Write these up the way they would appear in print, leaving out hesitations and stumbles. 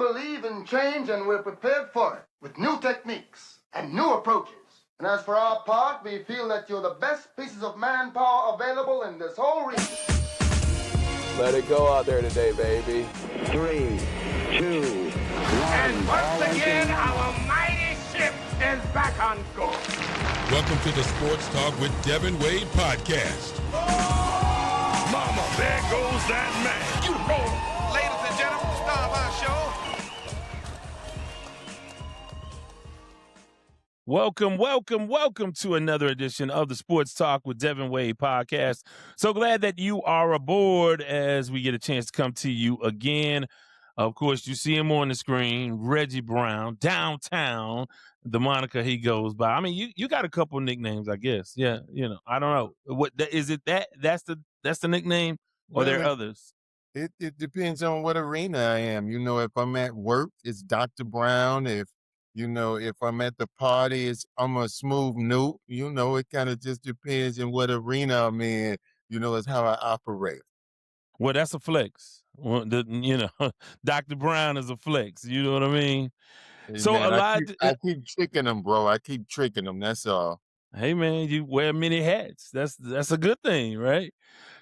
believe in change and we're prepared for it with new techniques and new approaches. And as for our part, we feel that you're the best pieces of manpower available in this whole region. Let it go out there today, baby. 3, 2, 1. And once again, our mighty ship is back on course. Welcome to the Sports Talk with Devin Wade podcast. Oh, mama, there goes that man. You the man. Ladies and gentlemen, star of our show. Welcome to another edition of the Sports Talk with Devin Wade podcast. So glad that you are aboard as we get a chance to come to you again. Of course, you see him on the screen, Reggie Brown, downtown, the moniker he goes by. I mean, you got a couple nicknames, I guess. Yeah, I don't know. What is it that's the nickname, or there are others? It depends on what arena I am. If I'm at work, it's Dr. Brown. If I'm at the party, I'm a smooth Newt. It kind of just depends in what arena I'm in, is how I operate. Well, that's a flex. Well, Dr. Brown is a flex. You know what I mean? Hey, so man, a lot. I keep tricking them, bro. I keep tricking them. That's all. Hey, man, you wear many hats. That's a good thing, right?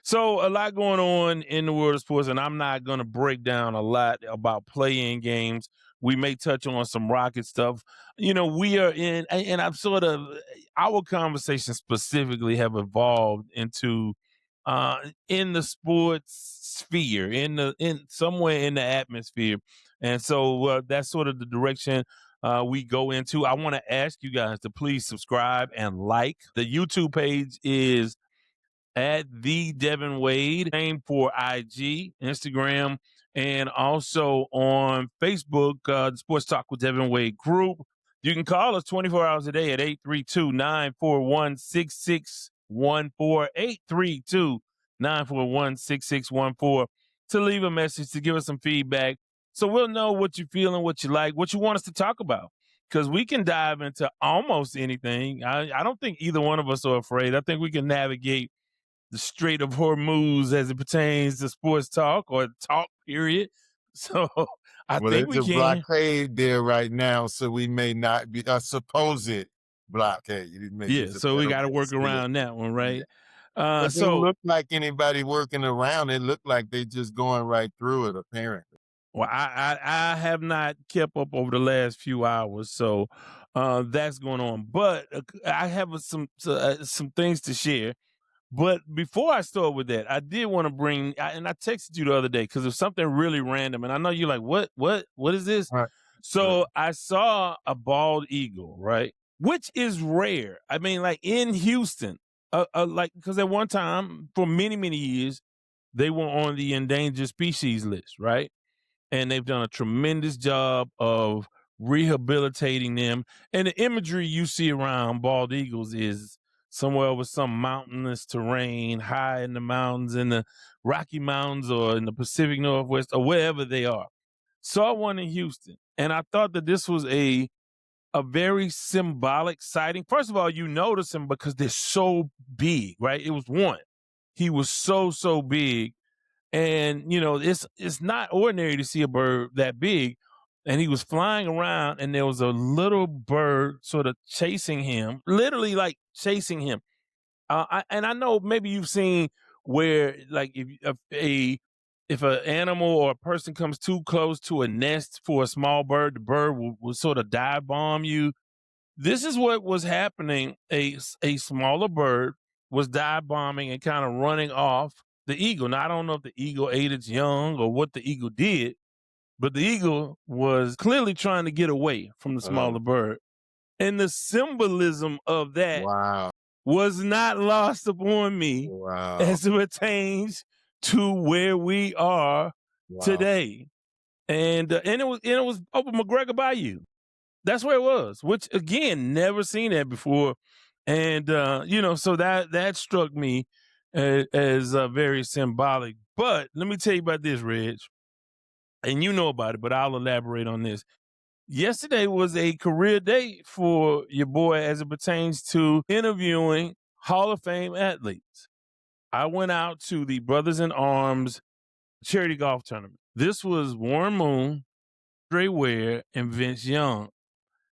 So a lot going on in the world of sports, and I'm not going to break down a lot about play-in games. We may touch on some Rocket stuff. We are in, and I'm sort of, our conversations specifically have evolved into in the sports sphere, in somewhere in the atmosphere. And so that's sort of the direction we go into. I want to ask you guys to please subscribe and like. The YouTube page is at the Devin Wade, same for IG, Instagram, and also on Facebook, the Sports Talk with Devin Wade group. You can call us 24 hours a day at 832-941-6614, 832-941-6614 to leave a message, to give us some feedback, so we'll know what you're feeling, what you like, what you want us to talk about, because we can dive into almost anything. I don't think either one of us are afraid. I think we can navigate the Strait of Hormuz as it pertains to sports talk, or talk, period. So I think we can. There's a blockade there right now, so we may not be a supposed blockade. So we got to work around that one, right? Yeah. It doesn't look like anybody working around. It looked like they just going right through it, apparently. Well, I have not kept up over the last few hours, so that's going on. But I have some things to share. But before I start with that, I did want to bring, and I texted you the other day because it was something really random, and I know you're like, what is this? Right. So I saw a bald eagle, right? Which is rare. I mean, like in Houston, because at one time, for many, many years, they were on the endangered species list, right? And they've done a tremendous job of rehabilitating them. And the imagery you see around bald eagles is somewhere over some mountainous terrain, high in the mountains, in the Rocky Mountains or in the Pacific Northwest or wherever they are. Saw one in Houston, and I thought that this was a very symbolic sighting. First of all, you notice them because they're so big, right? It was one. He was so big, and it's not ordinary to see a bird that big. And he was flying around, and there was a little bird sort of chasing him, literally like chasing him. And I know maybe you've seen where, like, if an animal or a person comes too close to a nest for a small bird, the bird will sort of dive bomb you. This is what was happening. A smaller bird was dive bombing and kind of running off the eagle. Now, I don't know if the eagle ate its young or what the eagle did, but the eagle was clearly trying to get away from the smaller bird. And the symbolism of that was not lost upon me as it pertains to where we are today. And it was over McGregor Bayou. That's where it was, which, again, never seen that before. And, so that struck me as very symbolic. But let me tell you about this, Reg. And you know about it, but I'll elaborate on this. Yesterday was a career day for your boy as it pertains to interviewing Hall of Fame athletes. I went out to the Brothers in Arms charity golf tournament. This was Warren Moon, Andre Ware and Vince Young,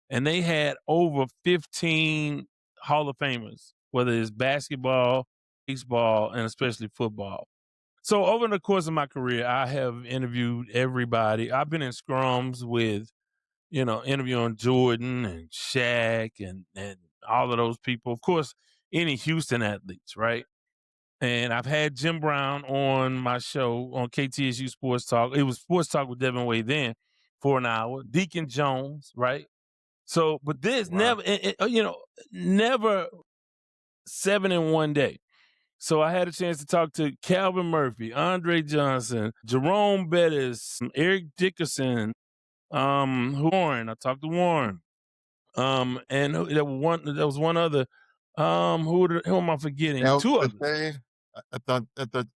and they had over 15 Hall of Famers, whether it's basketball, baseball, and especially football. So over the course of my career, I have interviewed everybody. I've been in scrums with, interviewing Jordan and Shaq and all of those people. Of course, any Houston athletes, right? And I've had Jim Brown on my show on KTSU Sports Talk. It was Sports Talk with Devin Wade then for an hour. Deacon Jones, right? So, but this Wow. never 7 in one day. So I had a chance to talk to Calvin Murphy, Andre Johnson, Jerome Bettis, Eric Dickerson, Warren. I talked to Warren. And there was one other. Who am I forgetting? El Two others. Bethea? I thought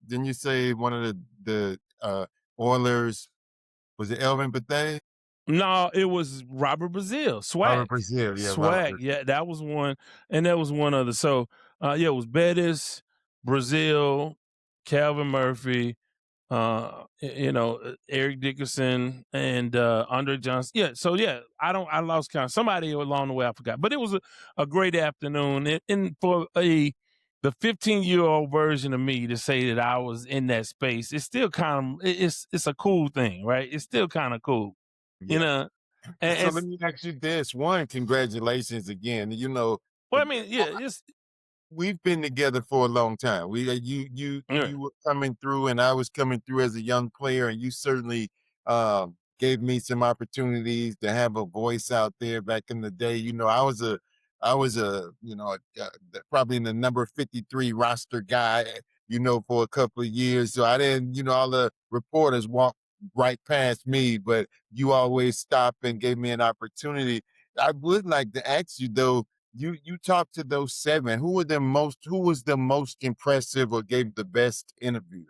didn't you say one of the Oilers, was it Elvin Bethea? No, it was Robert Brazil. Swag. Robert Brazil, yeah, Robert Swag. Brazil. Yeah, that was one. And there was one other. So it was Bettis, Brazil, Calvin Murphy, Eric Dickerson and Andre Johnson. Yeah, so yeah, I lost count. Somebody along the way I forgot. But it was a great afternoon. And for the 15-year-old version of me to say that I was in that space, it's still kind of it's a cool thing, right? It's still kind of cool. You Yeah. know. So let me ask you this. One, congratulations again. Well, I mean, yeah, it's we've been together for a long time. You were coming through, and I was coming through as a young player, and you certainly gave me some opportunities to have a voice out there back in the day. I was a probably in the number 53 roster guy, for a couple of years. So I didn't, all the reporters walked right past me, but you always stopped and gave me an opportunity. I would like to ask you though, you talked to those 7. Who was the most impressive or gave the best interview?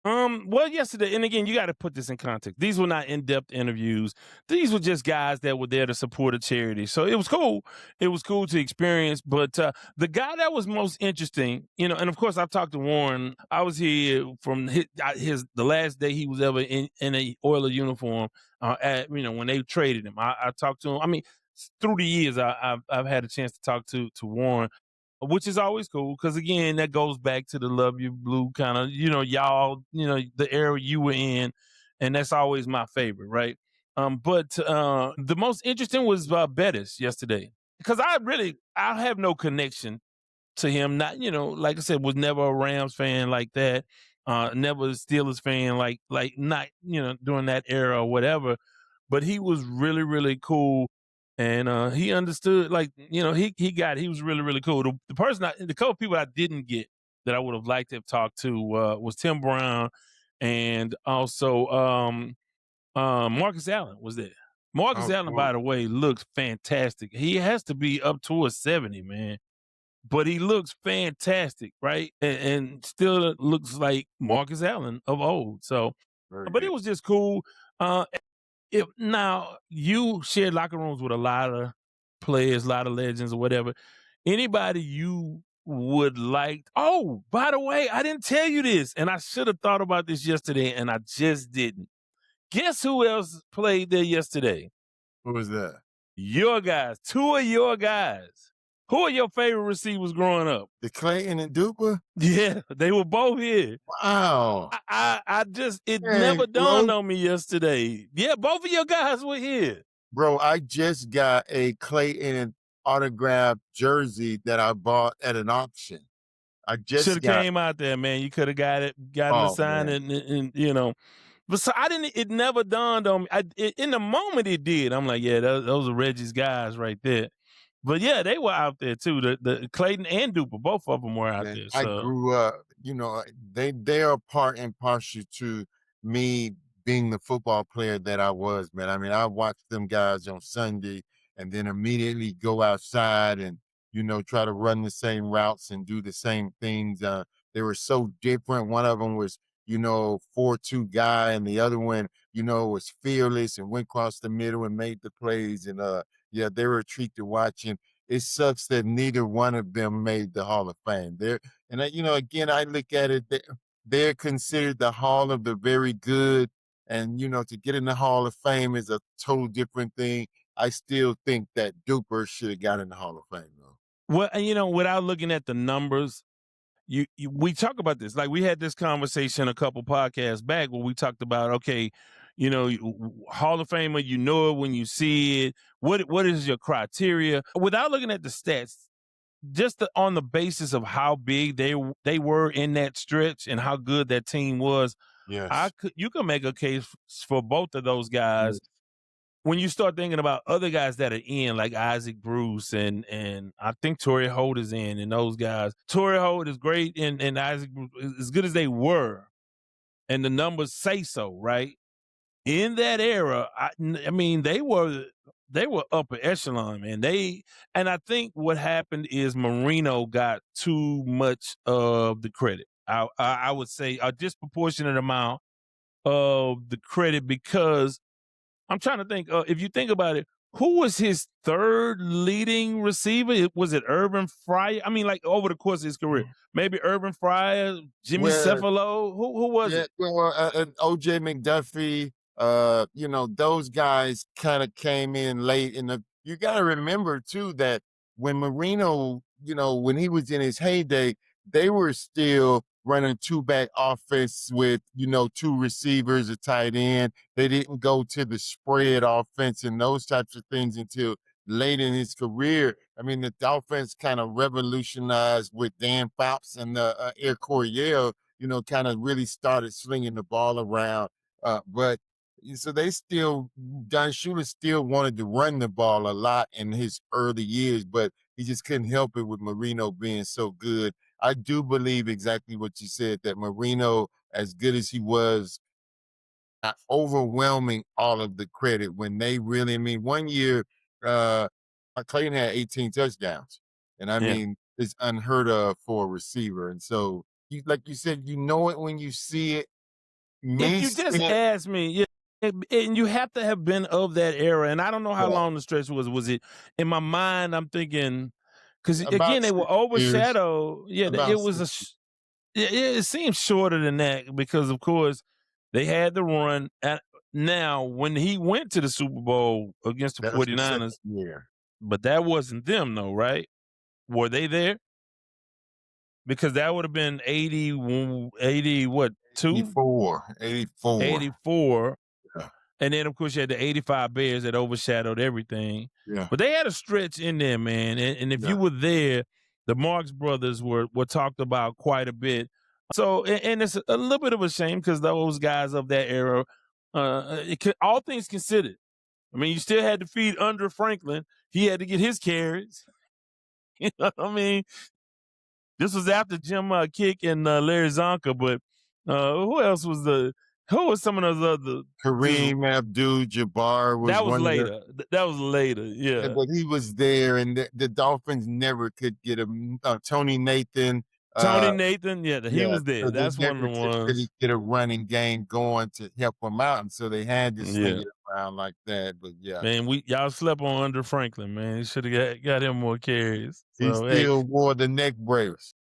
Well, yesterday, and again, you got to put this in context. These were not in-depth interviews. These were just guys that were there to support a charity. So it was cool. It was cool to experience. But the guy that was most interesting, and of course, I've talked to Warren. I was here from the last day he was ever in a Oiler uniform. When they traded him, I talked to him. I mean, through the years, I've had a chance to talk to Warren, which is always cool because again, that goes back to the Love You Blue kind of, y'all, the era you were in, and that's always my favorite, right? But the most interesting was Bettis yesterday because I have no connection to him. Not, like I said, was never a Rams fan like that. Never a Steelers fan like not, during that era or whatever. But he was really, really cool. And he understood, he was really, really cool. The couple people I didn't get that I would have liked to have talked to was Tim Brown and also Marcus Allen was there. Marcus Oh, Allen, cool. by the way, looks fantastic. He has to be up towards 70, man. But he looks fantastic, right? And still looks like Marcus Allen of old. So, Very but good. it was just cool. If now you shared locker rooms with a lot of players, a lot of legends or whatever, anybody you would like, oh, by the way, I didn't tell you this, and I should have thought about this yesterday, and I just didn't. Guess who else played there yesterday? Who was that? Your guys, 2 of your guys. Who are your favorite receivers growing up? The Clayton and Duper? Yeah, they were both here. Wow. It Man, never dawned bro. on me yesterday. Yeah, both of your guys were here. Bro, I just got a Clayton autographed jersey that I bought at an auction. I just Should have got came out there, man. You could have gotten Oh, the sign man. and. But so I didn't. It never dawned on me. In the moment it did. I'm like, yeah, those are Reggie's guys right there. But yeah, they were out there too. The Clayton and Duper, both of them were out Man, there. I So grew up, they are part and parcel to me being the football player that I was, man. I mean, I watched them guys on Sunday and then immediately go outside and, try to run the same routes and do the same things. They were so different. One of them was, 4-2 guy, and the other one, was fearless and went across the middle and made the plays. And yeah, they were a treat to watch. And it sucks that neither one of them made the Hall of Fame. Again, I look at it, they're considered the Hall of the very good, And to get in the Hall of Fame is a total different thing. I still think that Duper should have got in the Hall of Fame though. Well, without looking at the numbers, we talk about this. Like we had this conversation a couple podcasts back where we talked about, okay, Hall of Famer, you know it when you see it. What is your criteria? Without looking at the stats, just on the basis of how big they were in that stretch and how good that team was, Yes. you can make a case for both of those guys. Yes. When you start thinking about other guys that are in, like Isaac Bruce and I think Torrey Holt is in, and those guys. Torrey Holt is great, and Isaac Bruce, as good as they were, and the numbers say so, right? In that era, I mean, they were upper echelon, man. And I think what happened is Marino got too much of the credit. I would say a disproportionate amount of the credit, because I'm trying to think. If you think about it, who was his third leading receiver? Was it Urban Fryer? I mean, like over the course of his career, maybe Urban Fryer, Jimmy Where Cephalo. Who was Yeah, it? well, OJ McDuffie, those guys kind of came in late in the. You got to remember too that when Marino, when he was in his heyday, they were still running two back offense with two receivers, a tight end. They didn't go to the spread offense and those types of things until late in his career. I mean, the offense kind of revolutionized with Dan Fouts and Air Coryell, kind of really started slinging the ball around. But so they still, Don Shula still wanted to run the ball a lot in his early years, but he just couldn't help it with Marino being so good. I do believe exactly what you said, that Marino, as good as he was, not overwhelming all of the credit when they really, I mean, one year, Clayton had 18 touchdowns. And I Yeah. mean, it's unheard of for a receiver. And so, like you said, you know it when you see it. If Me you just seeing ask me, yeah, and you have to have been of that era, and I don't know how yeah, long the stretch was. Was it in my mind? I'm thinking, because again, about they were 6 years, overshadowed. Yeah, about it was 6 it seems shorter than that because, of course, they had the run. Now, when he went to the Super Bowl against the That was the 49ers, second year. but that wasn't them, though, right? Were they there? Because that would have been 80 what, 2? 84, 84. 84. Yeah, And then, of course, you had the 85 Bears that overshadowed everything. yeah, But they had a stretch in there, man. And if yeah. you were there, the Marx Brothers were talked about quite a bit. So, and it's a little bit of a shame because those guys of that era, all things considered, I mean, you still had to feed Andre Franklin. He had to get his carries. You know what I mean? This was after Jim Kick and Larry Zonka, but who was some of those other just Kareem Abdul-Jabbar was that was one of the. later. That was later. Yeah, Yeah. but he was there, and the Dolphins never could get him. Tony Nathan, Tony uh, Nathan, yeah, he yeah, was there. so they That's one of never the could really ones. get a running game going to help him out, and so they had to sling Yeah. it around like that. But yeah, Man, y'all slept on Under Franklin, man. You should have got him more carries. he So hey, still wore the neck brace.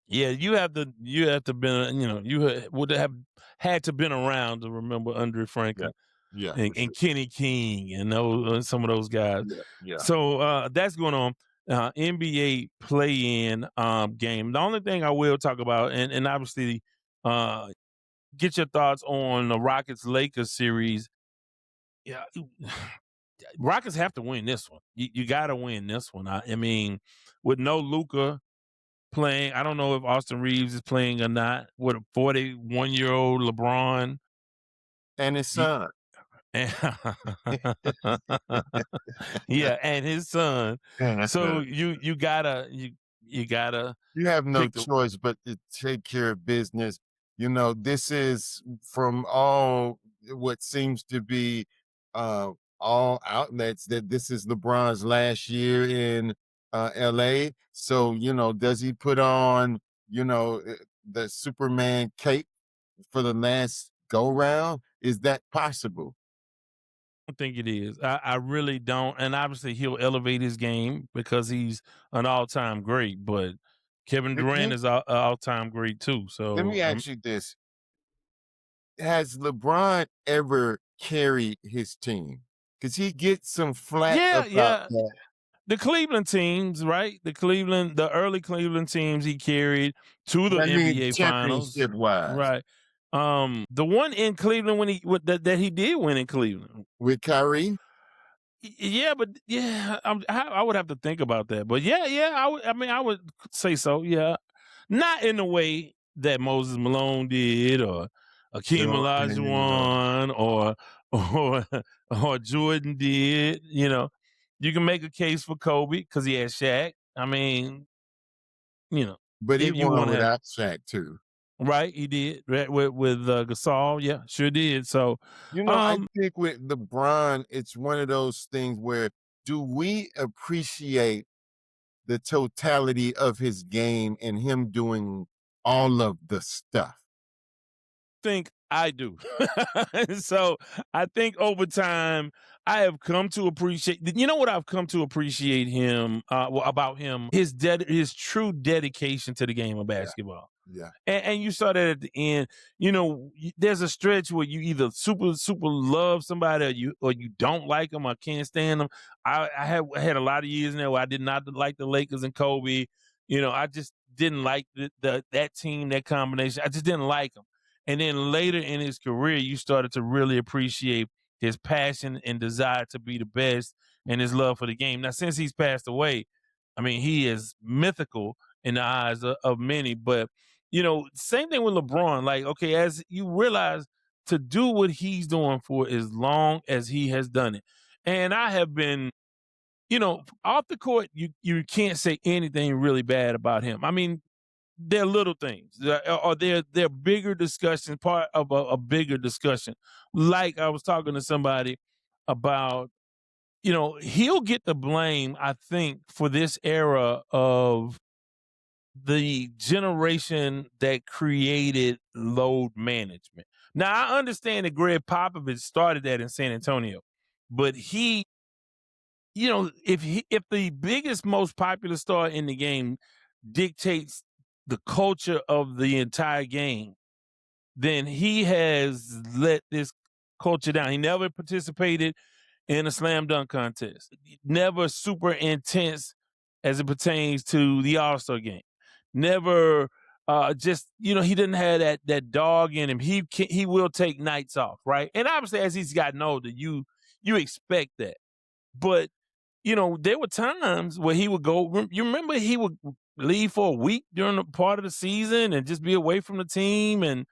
yeah, you have to been, would have had to been around to remember Andre Yeah, Franklin yeah, for and sure. Kenny King and some of those guys. Yeah, yeah. So that's going on. NBA play-in game. The only thing I will talk about, and obviously get your thoughts on the Rockets Lakers series. Yeah, Rockets have to win this one. You got to win this one. I mean, with no Luka playing, I don't know if Austin Reeves is playing or not. With a 41-year-old LeBron, And his son. and yeah, and his son. So you gotta You have no pick the. choice but to take care of business. This is from all what seems to be all outlets that this is LeBron's last year in LA. So, does he put on, the Superman cape for the last go round? Is that possible? Don't think it is. I really don't. And obviously he'll elevate his game because he's an all-time great, but Kevin Let, Durant let- is an all-time great too. let So me ask you this. has LeBron ever carried his team? Because he gets some flack Yeah, about yeah. that. The Cleveland teams, right? The early Cleveland teams he carried to the I mean, NBA Finals, championship wise, right? The one in Cleveland when that he did win in Cleveland. with Kyrie. Yeah, but yeah, I would have to think about that. But yeah, I would say so. Yeah, not in the way that Moses Malone did, or Akeem Jordan, Olajuwon, or or Jordan did. You can make a case for Kobe because he had Shaq. I mean, but he if you won want to have without Shaq too. right, he did right, with Gasol. Yeah, sure did. So, I think with LeBron, it's one of those things where do we appreciate the totality of his game and him doing all of the stuff? think I do. So I think over time I have come to appreciate. You know what I've come to appreciate him about him? His true dedication to the game of Yeah, basketball. yeah. And you saw that at the end. There's a stretch where you either super love somebody, or you don't like them, or can't stand them. I had a lot of years in there where I did not like the Lakers and Kobe. I just didn't like that team, that combination. I just didn't like them. And then later in his career, you started to really appreciate his passion and desire to be the best, and his love for the game. Now, since he's passed away, I mean, he is mythical in the eyes of many. But same thing with LeBron. Like, okay, as you realize, to do what he's doing for as long as he has done it, and I have been, off the court, you can't say anything really bad about him. I mean, they're little things, or they're bigger discussions, part of a bigger discussion. Like I was talking to somebody about, he'll get the blame, I think, for this era of the generation that created load management. Now, I understand that Greg Popovich started that in San Antonio, but if the biggest, most popular star in the game dictates the culture of the entire game, then he has let this culture down. He never participated in a slam dunk contest. Never super intense as it pertains to the All-Star game. Never he didn't have that dog in him. He will take nights off, right? And obviously as he's gotten older, you expect that. But there were times where he would go. You remember he would leave for a week during the part of the season and just be away from the team, and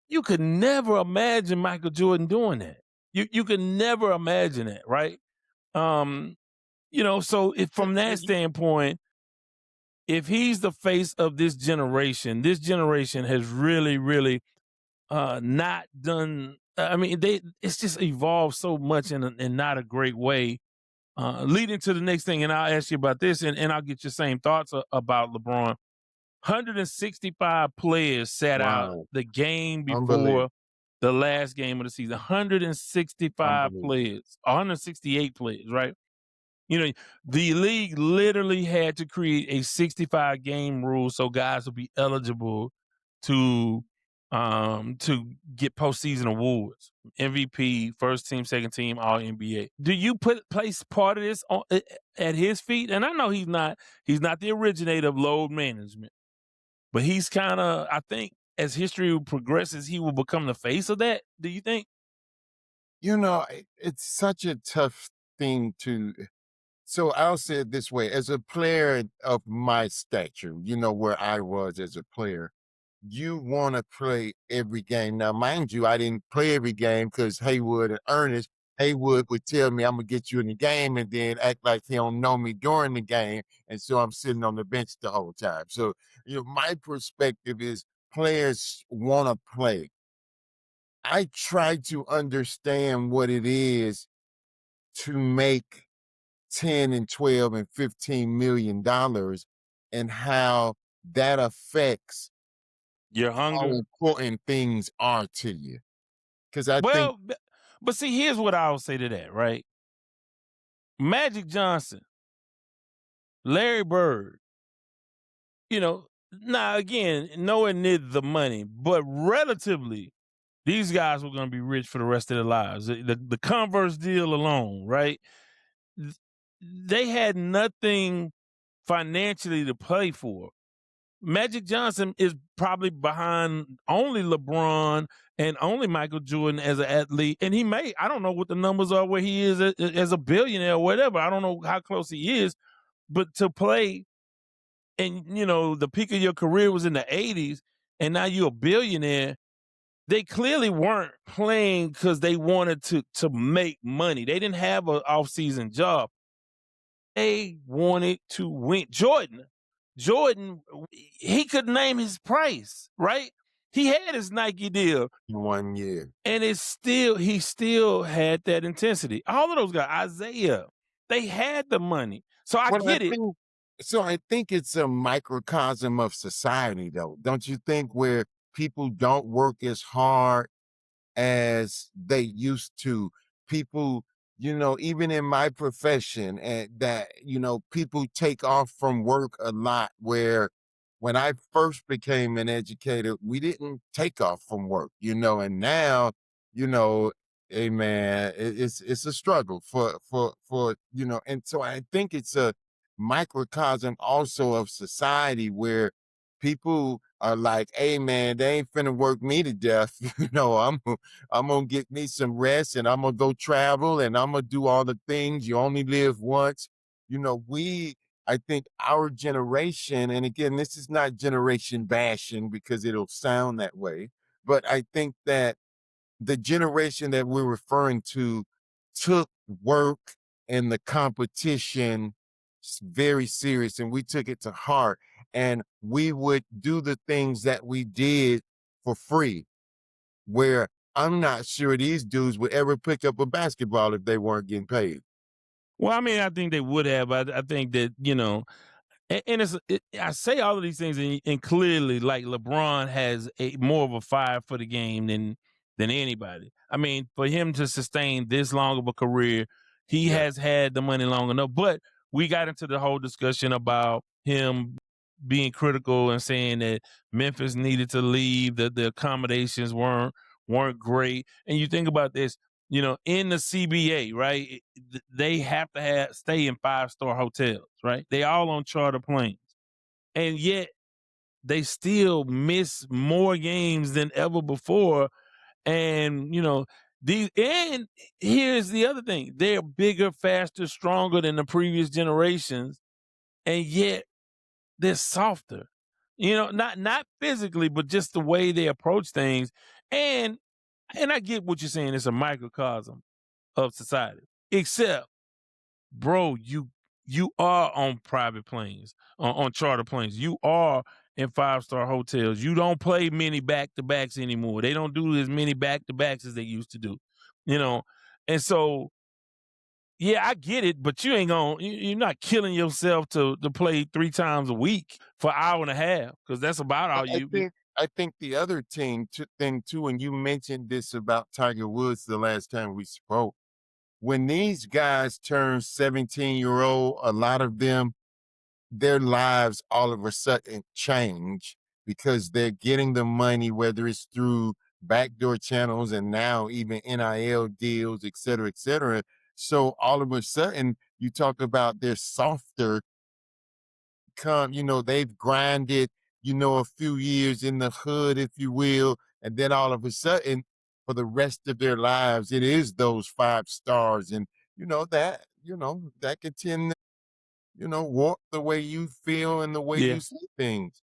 you could never imagine Michael Jordan doing that. You could never imagine that, right? So from that standpoint, if he's the face of this generation has really, really not done. I mean, it's just evolved so much in not a great way. Leading to the next thing, and I'll ask you about this, and I'll get your same thoughts about LeBron. 165 players sat out Wow. the game Unbelievable. before the last game of the season. 165 Unbelievable. players, 168 players, right? The league literally had to create a 65 game rule so guys would be eligible to get postseason awards, MVP, first team, second team, all NBA. Do you place part of this at his feet? And I know he's not the originator of load management, but he's kind of, I think, as history progresses, he will become the face of that. Do you think? It's such a tough thing to. So I'll say it this way: as a player of my stature, where I was as a player, you want to play every game. Now, mind you, I didn't play every game because Haywood and Ernest, Haywood would tell me I'm gonna get you in the game and then act like he don't know me during the game. And so I'm sitting on the bench the whole time. So, my perspective is players want to play. I try to understand what it is to make 10 and 12 and $15 million and how that affects Your how hunger? important things are to you. Because I think, Well, but see, here's what I'll say to that, right? Magic Johnson, Larry Bird, now again, nowhere near the money, but relatively these guys were going to be rich for the rest of their lives. The Converse deal alone, right? They had nothing financially to play for. Magic Johnson is probably behind only LeBron and only Michael Jordan as an athlete. And I don't know what the numbers are where he is as a billionaire or whatever. I don't know how close he is, but to play and, the peak of your career was in the 80s and now you're a billionaire. They clearly weren't playing because they wanted to make money. They didn't have an off-season job. They wanted to win. Jordan, he could name his price, right? He had his Nike deal. 1 year. And he still had that intensity. All of those guys, Isaiah, they had the money. So I get it. I think it's a microcosm of society, though. Don't you think, where people don't work as hard as they used to? People, even in my profession, and that, people take off from work a lot, where when I first became an educator, we didn't take off from work, and now, you know, hey man, it's a struggle and so I think it's a microcosm also of society, where people are like, hey man, they ain't finna work me to death. I'm gonna get me some rest, and I'm gonna go travel, and I'm gonna do all the things. You only live once. I think our generation, and again, this is not generation bashing because it'll sound that way, but I think that the generation that we're referring to took work and the competition very serious, and we took it to heart, and we would do the things that we did for free, where I'm not sure these dudes would ever pick up a basketball if they weren't getting paid. Well, I mean, I think they would have. I think that, and I say all of these things, and clearly, like, LeBron has more of a fire for the game than anybody. I mean, for him to sustain this long of a career, he has had the money long enough. But we got into the whole discussion about him being critical and saying that Memphis needed to leave, that the accommodations weren't great. And you think about this, in the CBA, right? They have to stay in 5-star hotels, right? They all on charter planes, and yet they still miss more games than ever before. And and here's the other thing: they're bigger, faster, stronger than the previous generations, and yet they're softer. Not physically, but just the way they approach things. And I get what you're saying. It's a microcosm of society. Except, bro, you are on private planes, on charter planes. You are in 5-star hotels. You don't play many back-to-backs anymore. They don't do as many back-to-backs as they used to do. And so, yeah, I get it, but you're not killing yourself to play 3 times a week for an hour and a half, because that's about all I think the other thing too, and you mentioned this about Tiger Woods the last time we spoke. When these guys turn 17-year-old, a lot of them, their lives all of a sudden change because they're getting the money, whether it's through backdoor channels and now even NIL deals, et cetera, et cetera. So all of a sudden, you talk about they're softer, they've grinded, a few years in the hood, if you will, and then all of a sudden, for the rest of their lives, it is those 5 stars. And that could tend to, warp the way you feel and the way Yeah. you see things.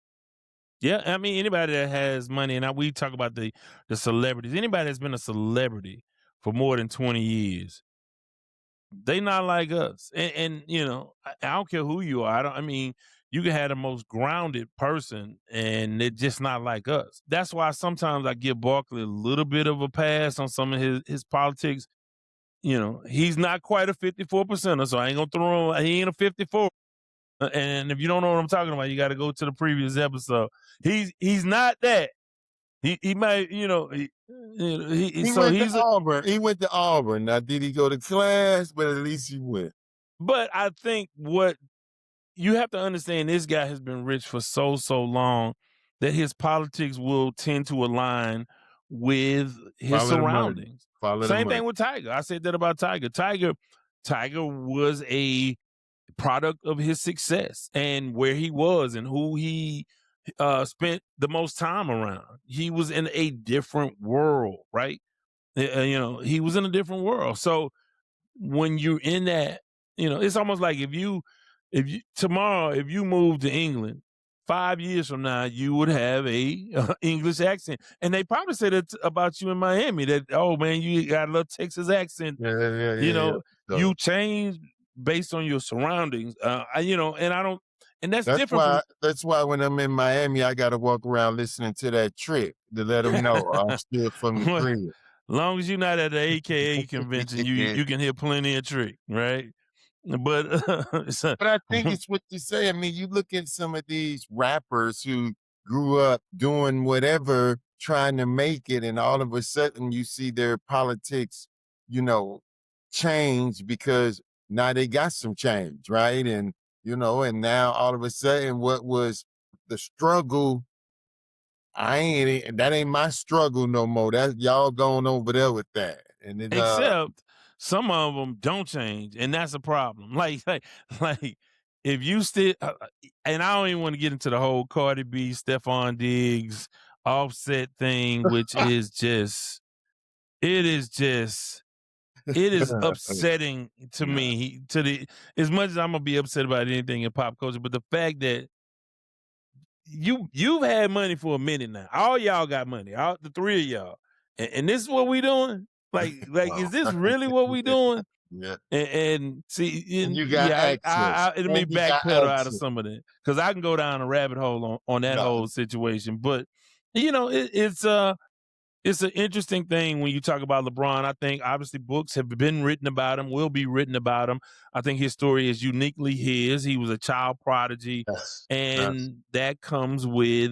Yeah, I mean, anybody that has money, and we talk about the celebrities. Anybody that's been a celebrity for more than 20 years, they not like us. And I don't care who you are. I mean, you can have the most grounded person, and they're just not like us. That's why sometimes I give Barkley a little bit of a pass on some of his politics. He's not quite a 54%er, so I ain't gonna throw him. He ain't a 54. And if you don't know what I'm talking about, you got to go to the previous episode. He's not that. He might, He went to Auburn. He went to Auburn. Now, did he go to class? But at least he went. But I think what you have to understand, this guy has been rich for so long that his politics will tend to align with his Follow the money. surroundings. Follow the Same money. thing with Tiger. I said that about Tiger. Tiger was a product of his success and where he was and who he spent the most time around. He was in a different world, right? He was in a different world. So when you're in that, it's almost like if you tomorrow, if you move to England, 5 years from now, you would have a English accent, and they probably said it about you in Miami that, oh man, you got a little Texas accent. Yeah. So You change based on your surroundings. And that's different that's why when I'm in Miami, I got to walk around listening to that Trick to let them know I'm still from the from. crib. Long as you're not at the AKA convention, you can hear plenty of Trick, right? But But I think it's what you say. I mean, you look at some of these rappers who grew up doing whatever, trying to make it, and all of a sudden you see their politics, change because now they got some change, right? And now all of a sudden what was the struggle, that ain't my struggle no more. That's y'all going over there with that. And it except some of them don't change, and that's a problem. Like if you still, and I don't even want to get into the whole Cardi B, Stephon Diggs, Offset thing, which is just, it is upsetting to me. As much as I'm gonna be upset about anything in pop culture, but the fact that you've had money for a minute now. All y'all got money. All the three of y'all, and this is what we doing. Like, is this really what we doing? Yeah. And see, And you got access. it'll be And you got backpedal out of access. some of that because I can go down a rabbit hole on that No. whole situation. But it's an interesting thing when you talk about LeBron. I think obviously books have been written about him, will be written about him. I think his story is uniquely his. He was a child prodigy, Yes. and that comes with,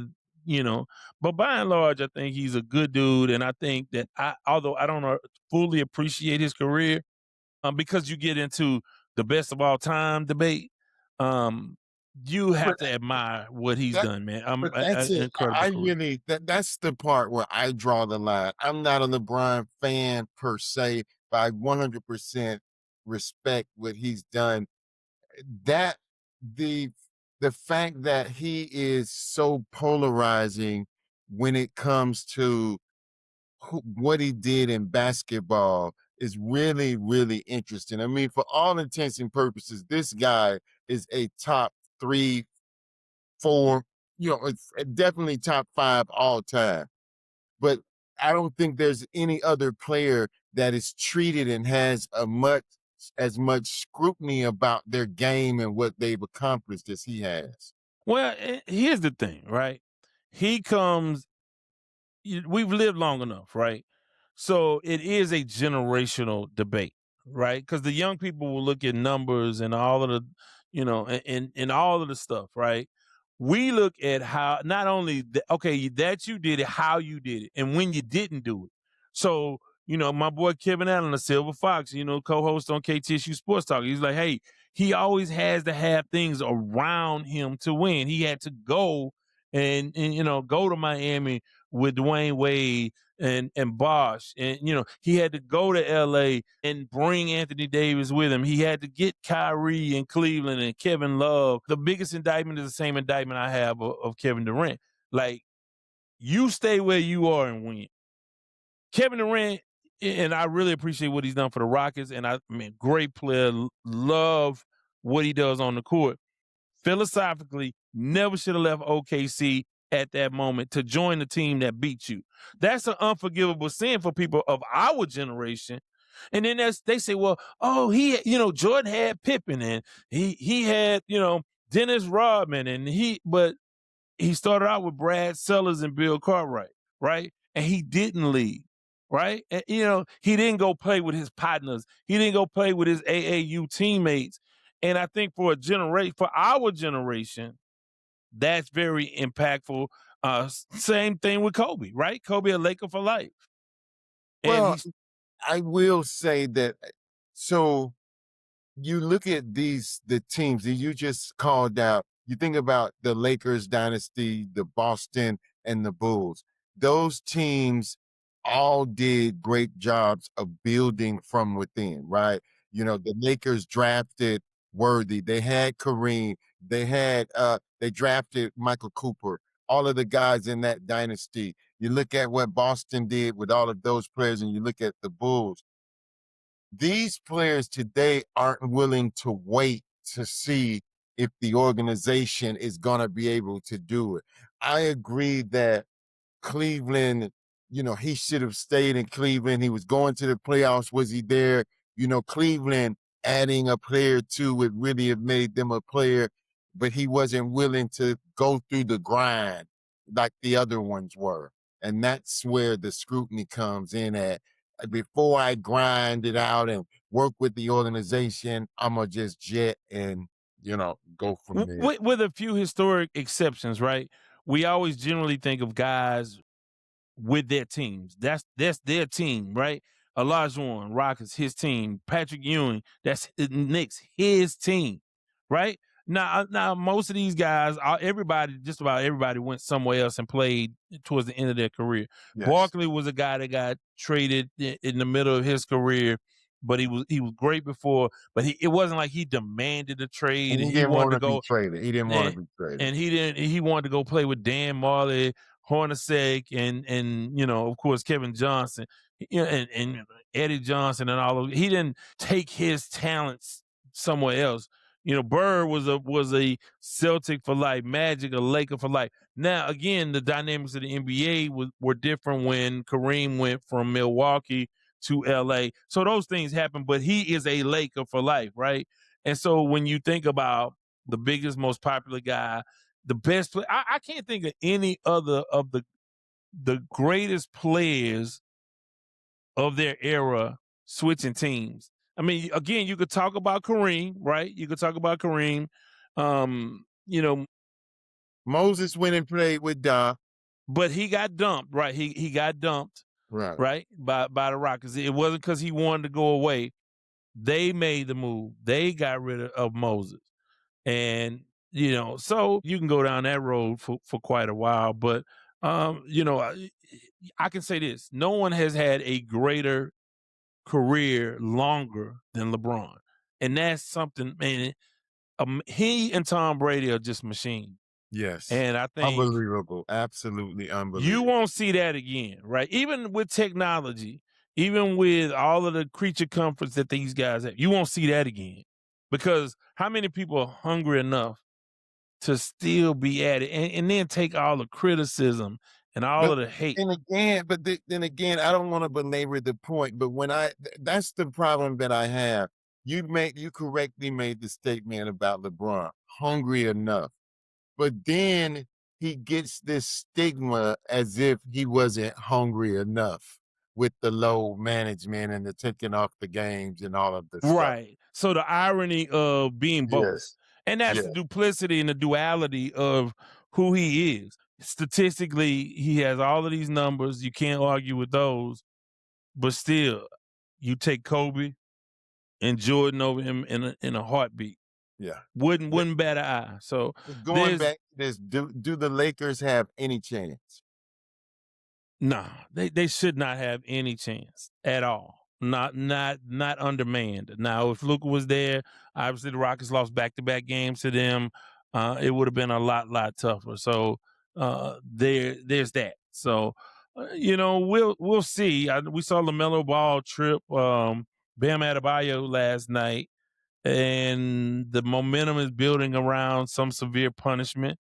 but by and large, I think he's a good dude. And I think that although I don't fully appreciate his career, because you get into the best of all time debate, you have to admire what he's done, man. But that's it. Incredible. That's the part where I draw the line. I'm not a LeBron fan per se, but I 100% respect what he's done. That the fact that he is so polarizing when it comes to what he did in basketball is really, really interesting. I mean, for all intents and purposes, this guy is a top 3, 4, it's definitely top 5 all time. But I don't think there's any other player that is treated and has as much scrutiny about their game and what they've accomplished as he has. Well, here's the thing, right? He comes. We've lived long enough, right? So it is a generational debate, right? Because the young people will look at numbers and all of the, and all of the stuff, right? We look at how not only that you did it, how you did it, and when you didn't do it. So my boy Kevin Allen, the Silver Fox, co-host on KTSU Sports Talk. He's like, hey, he always has to have things around him to win. He had to go and go to Miami with Dwayne Wade and Bosh. And, he had to go to LA and bring Anthony Davis with him. He had to get Kyrie in Cleveland and Kevin Love. The biggest indictment is the same indictment I have of Kevin Durant. Like, you stay where you are and win. Kevin Durant, and I really appreciate what he's done for the Rockets. And great player, love what he does on the court. Philosophically, never should have left OKC at that moment to join the team that beat you. That's an unforgivable sin for people of our generation. And then they say, well, Jordan had Pippen and he had, Dennis Rodman but he started out with Brad Sellers and Bill Cartwright, right? And he didn't leave, right? And, he didn't go play with his partners. He didn't go play with his AAU teammates. And I think for our generation, that's very impactful. Same thing with Kobe, right? Kobe, a Laker for life. Well, I will say that. So you look at the teams that you just called out. You think about the Lakers dynasty, the Boston and the Bulls. Those teams all did great jobs of building from within, right? The Lakers drafted Worthy. They had Kareem. They drafted Michael Cooper. All of the guys in that dynasty. You look at what Boston did with all of those players, and you look at the Bulls. These players today aren't willing to wait to see if the organization is going to be able to do it. I agree that Cleveland, he should have stayed in Cleveland. He was going to the playoffs. Was he there? Cleveland adding a player to would really have made them a player, but he wasn't willing to go through the grind like the other ones were. And that's where the scrutiny comes in at. Before I grind it out and work with the organization, I'm going to just jet and, go from there. With a few historic exceptions, right? We always generally think of guys with their teams. That's their team, right? Olajuwon, Rockets, his team. Patrick Ewing, that's Knicks, his team, right? Now, most of these guys, just about everybody went somewhere else and played towards the end of their career. Yes. Barkley was a guy that got traded in the middle of his career, but he was great before. But it wasn't like he demanded a trade. And he didn't wanted want to go be traded. He didn't want to be traded. and he wanted to go play with Dan Marley, Hornacek, and of course Kevin Johnson, and Eddie Johnson, and all of. He didn't take his talents somewhere else. Bird was a Celtic for life, Magic a Laker for life. Now again, the dynamics of the NBA were different when Kareem went from Milwaukee to LA. So those things happen, but he is a Laker for life, right? And so when you think about the biggest, most popular guy, the best player, I can't think of any other of the greatest players of their era switching teams. I mean, again, you could talk about Kareem, right? You could talk about Kareem. Moses went and played with Doc. But he got dumped, right? He got dumped, right? By the Rockets. It wasn't because he wanted to go away. They made the move. They got rid of Moses. And, so you can go down that road for quite a while. But, I can say this. No one has had a greater career longer than LeBron. And that's something, man. He and Tom Brady are just machines. Yes. And I think unbelievable. Absolutely unbelievable. you won't see that again, right? Even with technology, even with all of the creature comforts that these guys have, you won't see that again. Because how many people are hungry enough to still be at it and then take all the criticism and all of the hate? And again, then again, I don't want to belabor the point, but that's the problem that I have. You correctly made the statement about LeBron, hungry enough. But then he gets this stigma as if he wasn't hungry enough with the low management and the taking off the games and all of the stuff. Right. So the irony of being both. Yes. And that's the duplicity and the duality of who he is. Statistically, he has all of these numbers. You can't argue with those. But still, you take Kobe and Jordan over him in a heartbeat. Yeah. Wouldn't bat an eye. So going back to this, do the Lakers have any chance? No, they should not have any chance at all. Not undermanned. Now, if Luka was there, obviously the Rockets lost back-to-back games to them. It would have been a lot tougher. So there's that. So we'll see. We saw LaMelo Ball trip Bam Adebayo last night, and the momentum is building around some severe punishment.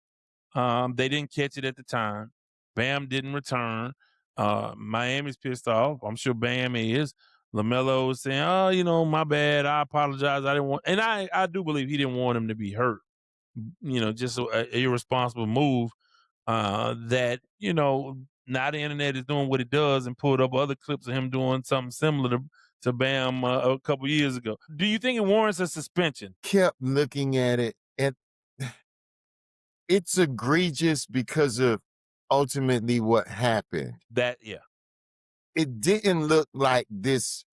They didn't catch it at the time. Bam didn't return. Miami's pissed off. I'm sure Bam is. LaMelo is saying, "Oh, my bad. I apologize. I didn't want," and I do believe he didn't want him to be hurt. Just an irresponsible move. That now the internet is doing what it does and pulled up other clips of him doing something similar to Bam a couple years ago. Do you think it warrants a suspension? Kept looking at it, and it's egregious because of ultimately what happened. It didn't look like this,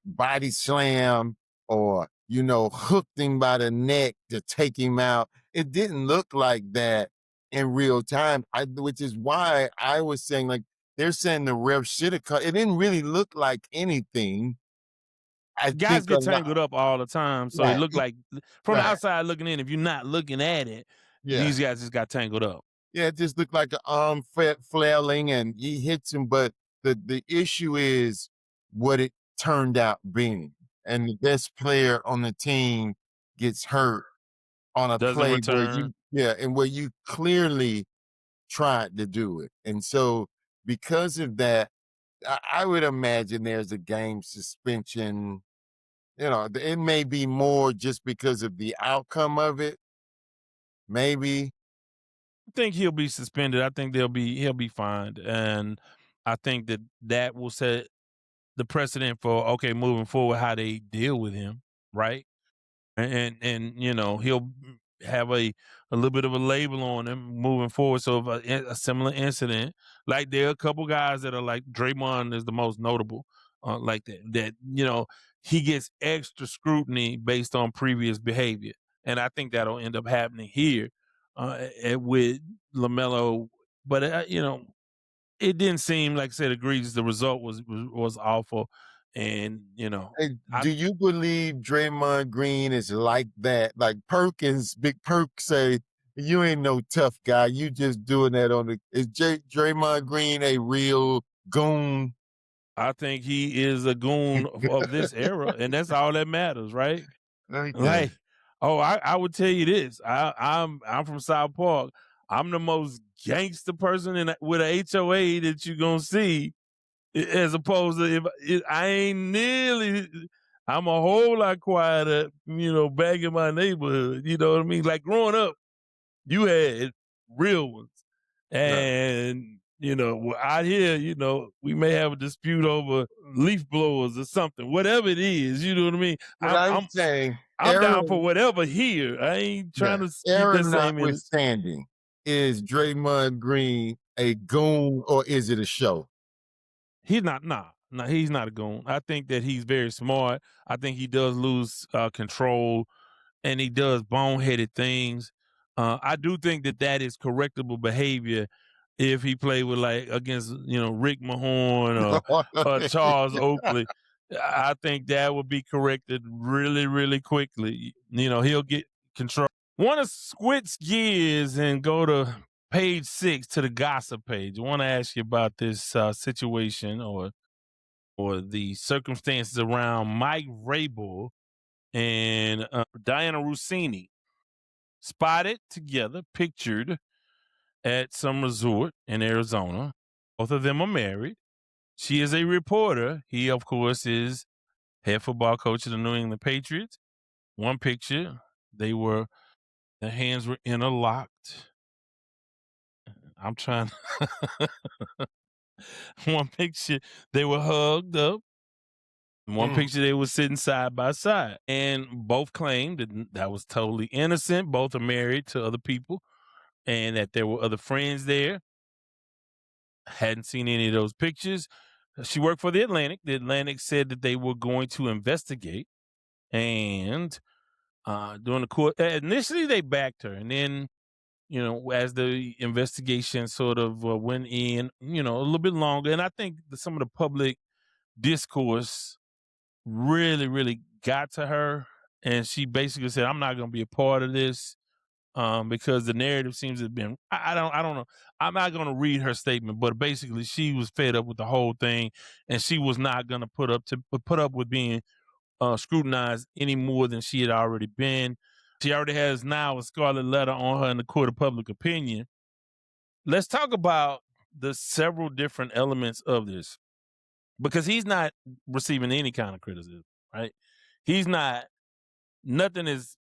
body slam or, hooked him by the neck to take him out. It didn't look like that. in real time. Which is why I was saying, like, they're saying the ref should have cut. It didn't really look like anything. I Guys think a get lot. tangled up all the time, so it Right. looked like from the Right. outside looking in, if you're not looking at it, Yeah. these guys just got tangled up. Yeah, it just looked like an arm flailing, and he hits him. But the issue is what it turned out being, and the best player on the team gets hurt on a Doesn't play where return. and where you clearly tried to do it, and so because of that, I would imagine there's a game suspension. It may be more just because of the outcome of it, maybe. I think he'll be suspended. I think he'll be fined, and I think that will set the precedent for okay moving forward how they deal with him, right? And he'll have a little bit of a label on him moving forward. So if a similar incident, like there are a couple guys that are like Draymond is the most notable, like that he gets extra scrutiny based on previous behavior, and I think that'll end up happening here with LaMelo. But it didn't seem like I said egregious. The result was awful, and Hey, I do you believe Draymond Green is like that? Like Big Perk say, you ain't no tough guy. You just doing that is Draymond Green a real goon? I think he is a goon of this era, and that's all that matters, right? Okay. Like, I would tell you this. I'm from South Park. I'm the most gangster person with a HOA that you're gonna see, as opposed to if I ain't nearly. I'm a whole lot quieter, back in my neighborhood. You know what I mean? Like growing up, you had real ones. Right. And, out here, we may have a dispute over leaf blowers or something, whatever it is, you know what I mean? What I'm saying, I'm down for Aaron, whatever here. I ain't trying yeah, to keep that Aaron same energy. notwithstanding, is Draymond Green a goon or is it a show? He's not, nah, he's not a goon. I think that he's very smart. I think he does lose control and he does boneheaded things. I do think that is correctable behavior if he played with like against Rick Mahorn or Charles Oakley. I think that would be corrected really, really quickly. He'll get control. Want to switch gears and go to page 6 to the gossip page. I want to ask you about this situation or the circumstances around Mike Vrabel and Diana Rossini spotted together, pictured at some resort in Arizona. Both of them are married. She is a reporter. He, of course, is head football coach of the New England Patriots. One picture, their hands were interlocked. I'm trying. One picture, they were hugged up. One picture, they were sitting side by side. And both claimed that was totally innocent. Both are married to other people and that there were other friends there. Hadn't seen any of those pictures. She worked for The Atlantic. The Atlantic said that they were going to investigate. And during the court, initially they backed her. And then, as the investigation sort of went in, a little bit longer. And I think some of the public discourse really, really got to her. And she basically said, I'm not going to be a part of this. Because the narrative seems to have been, I don't know. I'm not going to read her statement, but basically she was fed up with the whole thing, and she was not going to put up with being scrutinized any more than she had already been. She already has now a scarlet letter on her in the court of public opinion. Let's talk about the several different elements of this, because he's not receiving any kind of criticism, right? He's not. Nothing is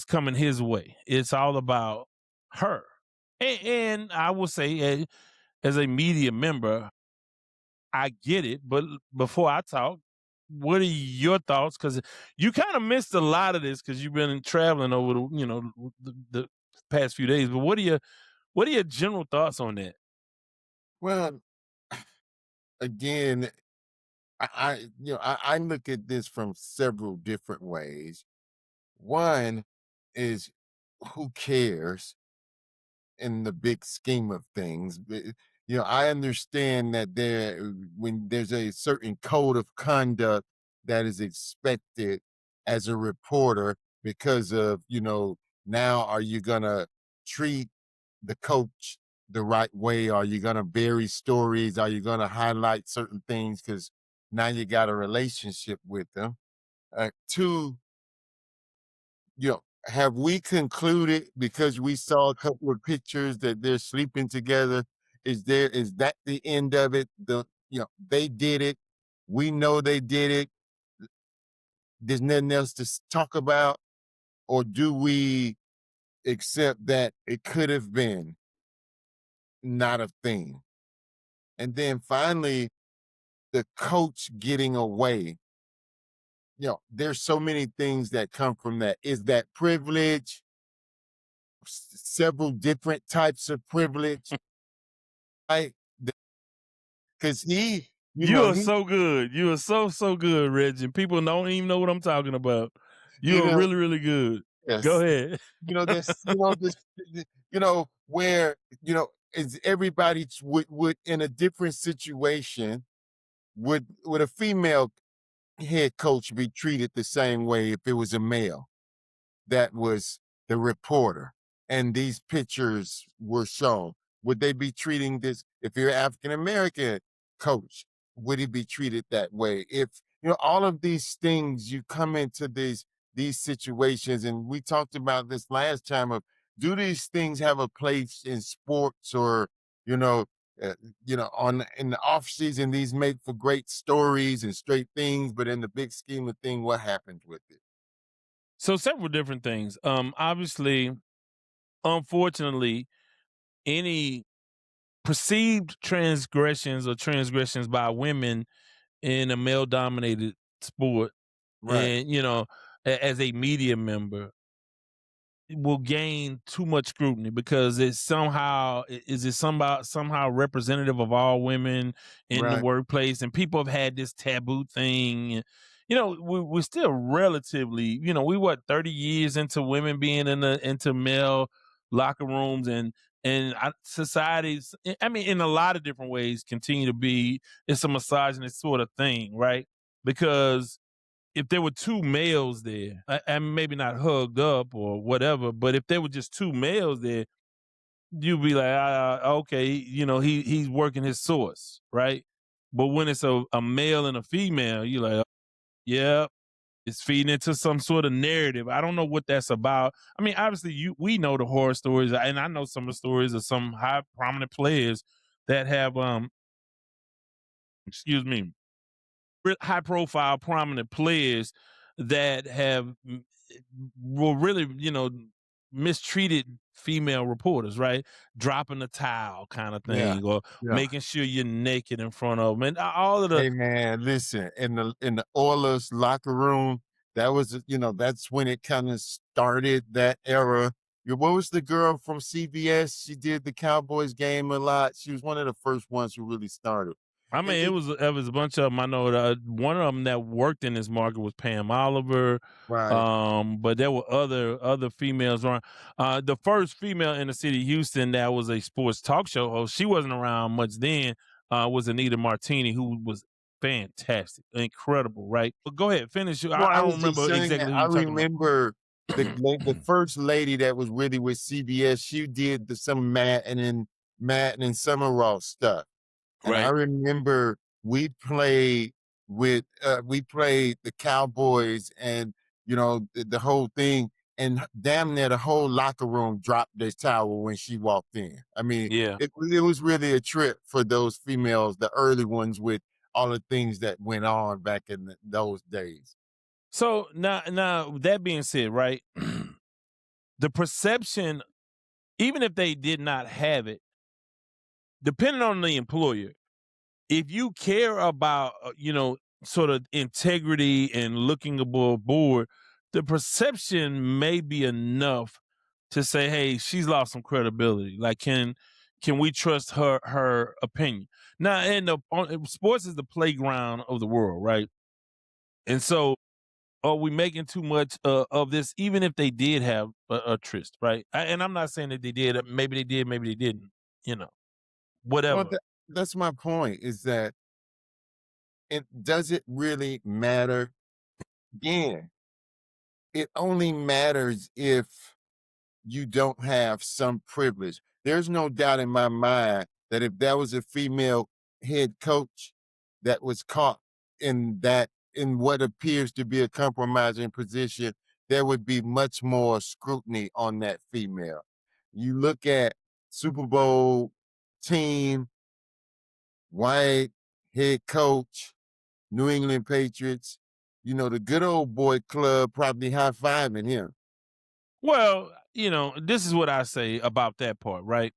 coming his way. It's all about her. And I will say, as a media member, I get it. But before I talk, what are your thoughts? Because you kind of missed a lot of this because you've been traveling over the past few days. But what are your general thoughts on that? Well, again, I look at this from several different ways. One is, who cares? in the big scheme of things. You know, I understand that when there's a certain code of conduct that is expected as a reporter because of, you know, now are you gonna treat the coach the right way? Are you gonna bury stories? Are you gonna highlight certain things because now you got a relationship with them? Two, you know, have we concluded because we saw a couple of pictures that they're sleeping together? Is that the end of it? They did it. We know they did it. There's nothing else to talk about, or do we accept that it could have been not a thing? And then finally, the coach getting away. You know, there's so many things that come from that. Is that privilege? Several different types of privilege, right? Because You are he, so good. You are so good, Reggie. People don't even know what I'm talking about. You you are know, really, really good. Go yes, ahead. where, is everybody would in a different situation, would a female head coach be treated the same way if it was a male that was the reporter and these pictures were shown? Would they be treating this, if you're African American coach, would he be treated that way? If all of these things, you come into these situations, and we talked about this last time of, do these things have a place in sports, or you know uh, on in the off season these make for great stories and straight things, but in the big scheme of thing, what happens with it? So several different things. Obviously, unfortunately, any perceived transgressions or transgressions by women in a male dominated sport, Right, and as a media member, will gain too much scrutiny because it's is it somehow representative of all women in the right, workplace, and people have had this taboo thing. We're still relatively, we what, 30 years into women being into male locker rooms, and societies, I mean, in a lot of different ways, continue to be, it's a misogynist sort of thing, right? Because if there were two males there, and maybe not hugged up or whatever, but if there were just two males there, you'd be like, okay, he's working his source, right? But when it's a male and a female, you're like, yeah, it's feeding into some sort of narrative. I don't know what that's about. I mean, obviously, we know the horror stories, and I know some of the stories of some high prominent players that have, excuse me, high profile prominent players that have were really, mistreated female reporters, right? Dropping the towel kind of yeah, thing, or yeah. making sure you're naked in front of them, and all of the. Hey man, listen, in the Oilers locker room, that was, that's when it kind of started, that era. What was the girl from CBS? She did the Cowboys game a lot. She was one of the first ones who really started. I It, mean, it, it was a bunch of them. I know one of them that worked in this market was Pam Oliver, right. but there were other females around. The first female in the city of Houston that was a sports talk show host, she wasn't around much then. Was Anita Martini, who was fantastic, incredible, right? But go ahead, finish. No, I I don't was just remember saying exactly that who I you're talking about. remember the first lady that was really with CBS. She did some Madden and Summerall stuff. And I Right. remember we played the Cowboys, and the whole thing, and damn near the whole locker room dropped their towel when she walked in. I mean, Yeah. it was really a trip for those females, the early ones, with all the things that went on back in those days. So now that being said, right, the perception, even if they did not have it, depending on the employer, if you care about, sort of integrity and looking above board, the perception may be enough to say, hey, she's lost some credibility. Like, can we trust her opinion? Now, sports is the playground of the world, right? And so are we making too much of this, even if they did have a tryst, right? And I'm not saying that they did. Maybe they did, maybe they didn't. You know, Well, whatever. that's my point. Is that it doesn't really matter. Again, it only matters if you don't have some privilege. There's no doubt in my mind that if there was a female head coach that was caught in what appears to be a compromising position, there would be much more scrutiny on that female. You look at Super Bowl team, white head coach, New England Patriots, the good old boy club probably high-fiving him. Well, this is what I say about that part, right?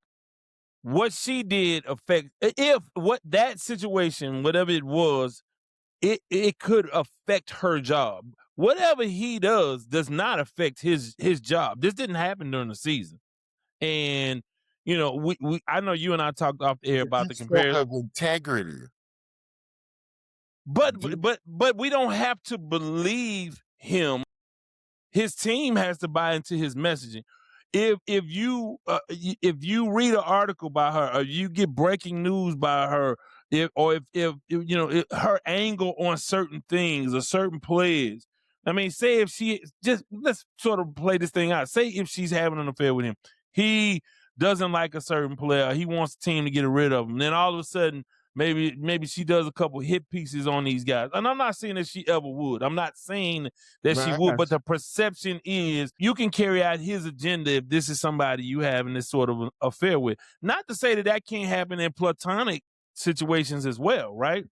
What she did affect if what that situation, whatever it was, it could affect her job. Whatever he does not affect his job. This didn't happen during the season. And we I know you and I talked off the air about You the spoke comparison. of integrity. But You- but we don't have to believe him. His team has to buy into his messaging. If you read an article by her, or you get breaking news by her, if her angle on certain things or certain plays. I mean, say if she just let's sort of play this thing out. Say if she's having an affair with him, he doesn't like a certain player, he wants the team to get rid of him. Then all of a sudden, maybe she does a couple hit pieces on these guys. And I'm not saying that she ever would. I'm not saying that she Right, I would, got but you. the perception is you can carry out his agenda if this is somebody you having this sort of affair with. Not to say that can't happen in platonic situations as well, right?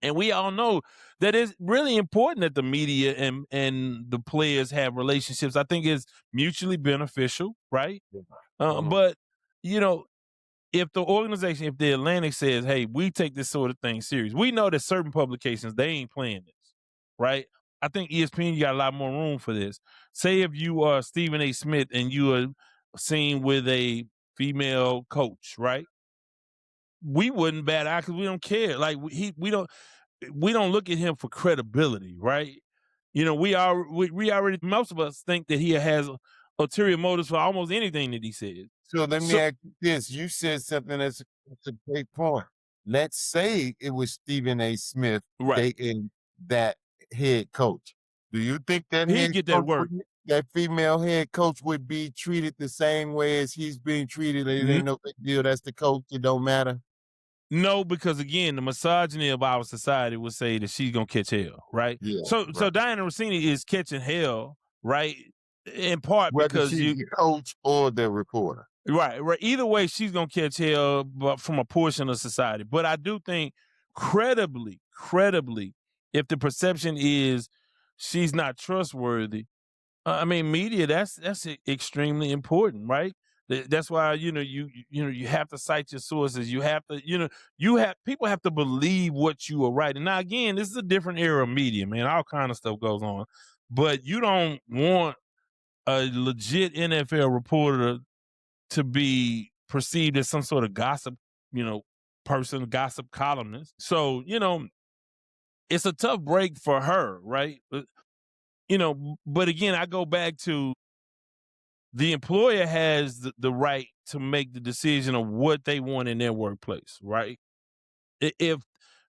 And we all know that it's really important that the media and the players have relationships. I think it's mutually beneficial, right? Mhm. But you know, if the organization, if the Atlantic says, "Hey, we take this sort of thing serious," we know that certain publications they ain't playing this, right? I think ESPN, you got a lot more room for this. Say if you are Stephen A. Smith and you are seen with a female coach, right? We wouldn't bat out because we don't care. Like we don't look at him for credibility, right? We already, most of us think that he has ulterior motives for almost anything that he says. So let me So ask you this. You said something that's a great point. Let's say it was Stephen A. Smith right, dating that head coach. Do you think he'd get that work. that female head coach would be treated the same way as he's being treated? It ain't no big deal. That's the coach. It don't matter. No, because again, the misogyny of our society would say that she's gonna catch hell, right? Yeah, So right. Diana Rossini is catching hell, right? In part Whether because she's the coach or the reporter. right. Either way, she's gonna catch hell, but from a portion of society. But I do think credibly, if the perception is she's not trustworthy, I mean, media, that's extremely important, right? That's why you have to cite your sources. You have to people have to believe what you are writing. Now, again, this is a different era of media, man. All kind of stuff goes on, but you don't want a legit NFL reporter to be perceived as some sort of gossip, person, gossip columnist. So it's a tough break for her, right? But again, I go back to the employer has the right to make the decision of what they want in their workplace, right? If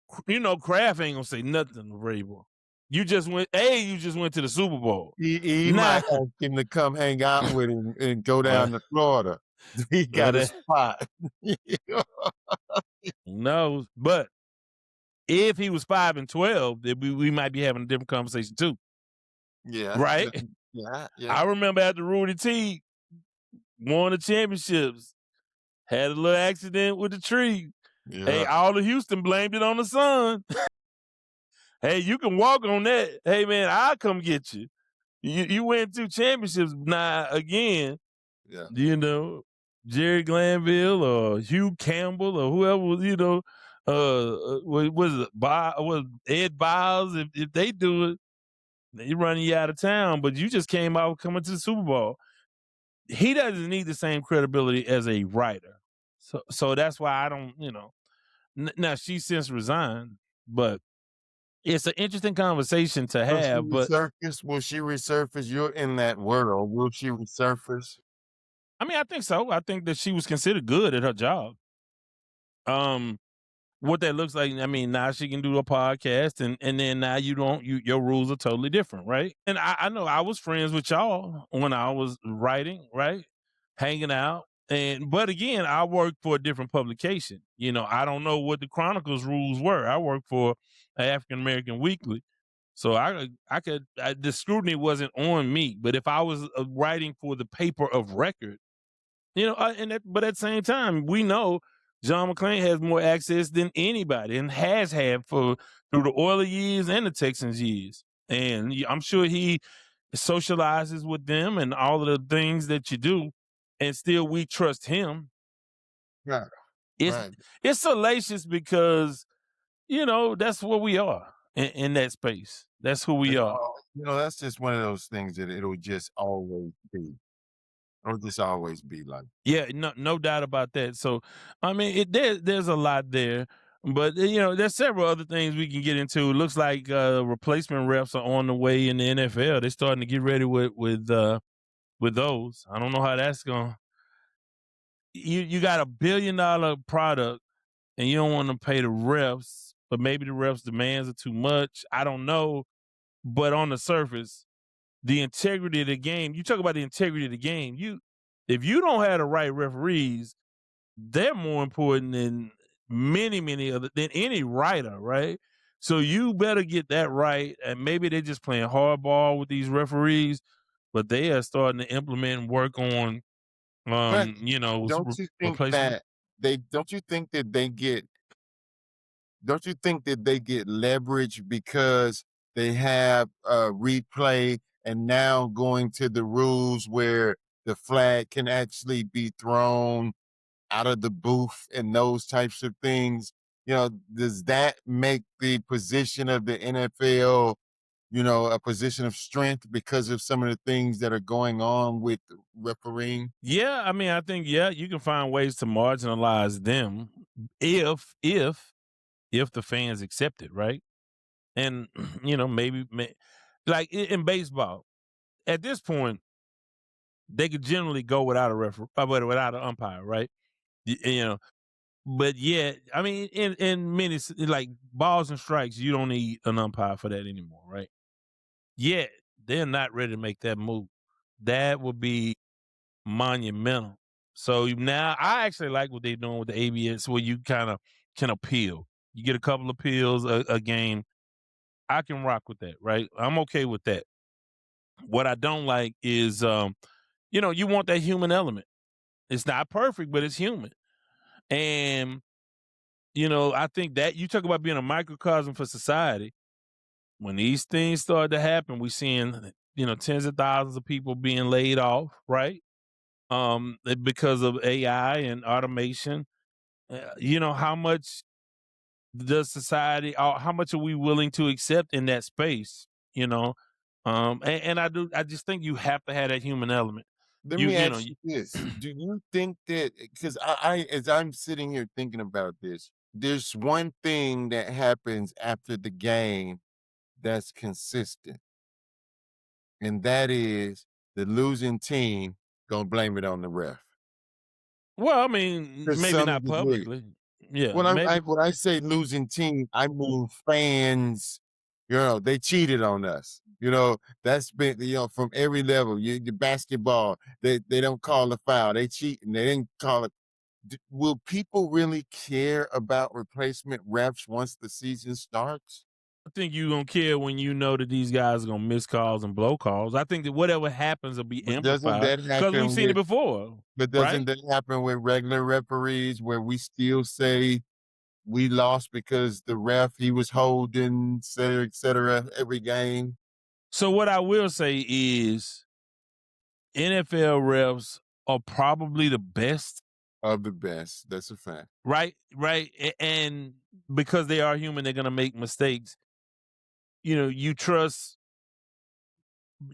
Kraft ain't gonna say nothing to Vrabel. You just went to the Super Bowl. He Nah, might ask him to come hang out with him and go down to Florida. He got a spot. no, but if he was 5-12, then we might be having a different conversation too. Yeah. Right? Yeah. I remember after Rudy T won the championships, had a little accident with the tree. Yeah. Hey, all of Houston blamed it on the sun. Hey, you can walk on that. Hey, man, I'll come get you. You win 2 championships now again. Yeah. Jerry Glanville or Hugh Campbell or whoever was, was Ed Biles. If they do it, they running you out of town. But you just came out coming to the Super Bowl. He doesn't need the same credibility as a writer. So that's why I don't, now she's since resigned, but it's an interesting conversation to Will she have, but resurface? Will she resurface? You're in that world. Will she resurface? I mean, I think so. I think that she was considered good at her job. Um, what that looks like, I mean, now she can do a podcast, and then now your rules are totally different, right? And I know I was friends with y'all when I was writing, right? Hanging out. But again, I worked for a different publication. I don't know what the Chronicles rules were. I worked for an African American weekly. So the scrutiny wasn't on me, but if I was writing for the paper of record, but at the same time, we know John McClain has more access than anybody and has had through the Oilers years and the Texans years. And I'm sure he socializes with them and all of the things that you do, and still we trust him. Right. It's Right. it's salacious because that's what we are in that space. That's who we are. That's just one of those things that it'll just always be. It'll just always be like. Yeah, no doubt about that. So, I mean, there's a lot there, but there's several other things we can get into. It looks like replacement refs are on the way in the NFL. They're starting to get ready with those. I don't know how that's going. You got $1 billion product, and you don't want to pay the refs, but maybe the refs' demands are too much. I don't know, but on the surface, the integrity of the game. You talk about the integrity of the game. If you don't have the right referees, they're more important than many other than any writer, right? So you better get that right. And maybe they're just playing hardball with these referees, but they are starting to implement and work on But don't you think replacement. don't you think that they get don't you think that they get leverage because they have replay and now going to the rules where the flag can actually be thrown out of the booth and those types of things? Does that make the position of the NFL, a position of strength because of some of the things that are going on with refereeing? Yeah, I mean, I think you can find ways to marginalize them if the fans accept it, right? And maybe like in baseball, at this point, they could generally go without a without an umpire, right? But I mean, in many like balls and strikes, you don't need an umpire for that anymore, right? Yet they're not ready to make that move. That would be monumental. So now I actually like what they're doing with the ABS, where you kind of can appeal. You get a couple of appeals a game. I can rock with that, right? I'm okay with that. What I don't like is, you want that human element. It's not perfect, but it's human. And, I think that you talk about being a microcosm for society. When these things start to happen, we're seeing, tens of thousands of people being laid off, right? Because of AI and automation. How much does society, how much are we willing to accept in that space? And I just think you have to have that human element. Let You me you know, ask you this. Do you think that, because as I'm sitting here thinking about this, there's one thing that happens after the game that's consistent, and that is the losing team gonna blame it on the ref well, I mean, to maybe some not degree. publicly. Yeah, When maybe. when I say losing team, I mean fans. They cheated on us. That's been from every level. The basketball, they don't call the foul. They cheat and they didn't call it. Will people really care about replacement refs once the season starts? I think you're gonna care when you know that these guys are gonna miss calls and blow calls. I think that whatever happens will be But doesn't amplified that because we've happen seen it with? before, But doesn't right? that happen with regular referees where we still say we lost because the ref he was holding, et cetera, every game? So what I will say is NFL refs are probably the best, Of the best. That's a fact. right? Right. And because they are human, they're gonna make mistakes. You trust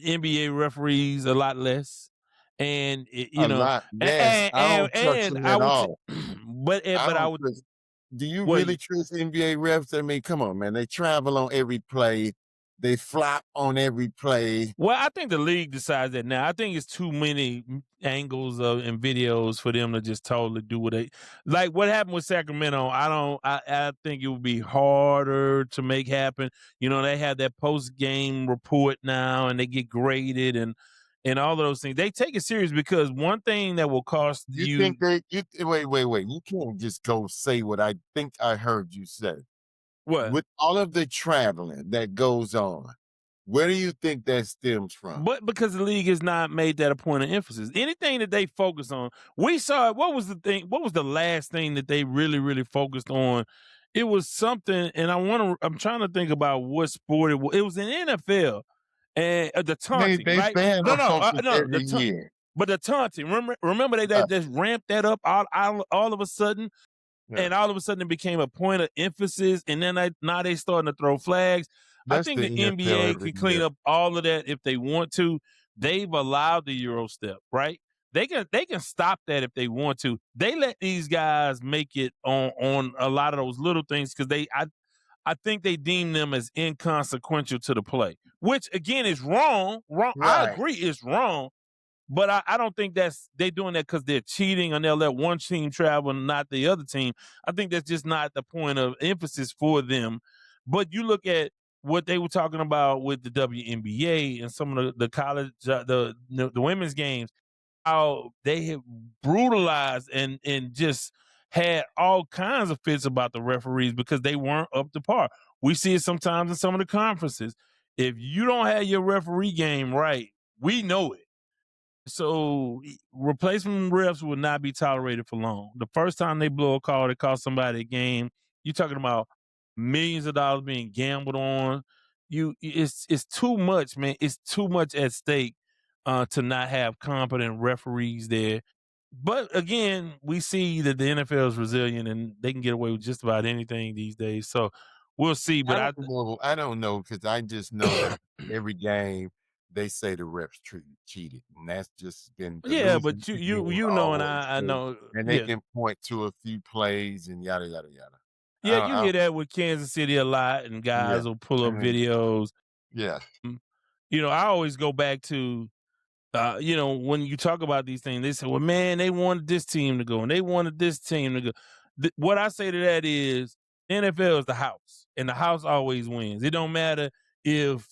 NBA referees a lot less. And A lot less. and I and, don't trust and them I at would all. I but I don't would trust. Do you Well, really trust NBA refs? I mean, come on, man. They travel on every play. They flop on every play. Well, I think the league decides that now. I think it's too many angles and videos for them to just totally do what they like. What happened with Sacramento? I think it would be harder to make happen. You know, they have that post game report now, and they get graded and all of those things. They take it serious because one thing that will cost You you think wait. You can't just go say what I think I heard you say. what. With all of the traveling that goes on, where do you think that stems from? But because the league has not made that a point of emphasis, anything that they focus on, we saw. What was the thing? What was the last thing that they really, really focused on? It was something, and I'm trying to think about what sport it was. It was in NFL and the taunting, They right? ban No, a no, focus no. every year. But the taunting. Remember they Yeah, just ramped that up all of a sudden. yeah. And all of a sudden, it became a point of emphasis. And then now they starting to throw flags. I That's think the the NFL NBA every can clean year. up all of that if they want to. They've allowed the Euro step, right? They can stop that if they want to. They let these guys make it on a lot of those little things because I think they deem them as inconsequential to the play, which again is wrong. Wrong. I Right. agree, it's wrong. But I don't think they doing that because they're cheating and they'll let one team travel and not the other team. I think that's just not the point of emphasis for them. But you look at what they were talking about with the WNBA and some of the college the women's games, how they have brutalized and just had all kinds of fits about the referees because they weren't up to par. We see it sometimes in some of the conferences. If you don't have your referee game right, we know it. So replacement refs will not be tolerated for long. The first time they blow a call, they cost somebody a game. You're talking about millions of dollars being gambled on. It's too much, man. It's too much at stake to not have competent referees there. But again, we see that the NFL is resilient and they can get away with just about anything these days. So we'll see. But I don't know because I just know that every game they say the refs cheated, and that's just been the yeah, losing but you team you will you know, and always I do. know, And they yeah. can point to a few plays and yada yada yada. Yeah, I, you I, hear that with Kansas City a lot, and yeah, guys will pull I up mean, videos. yeah. Mm, I always go back to, when you talk about these things, they say, well, man, they wanted this team to go, and they wanted this team to go. What I say to that is, NFL is the house, and the house always wins. It don't matter if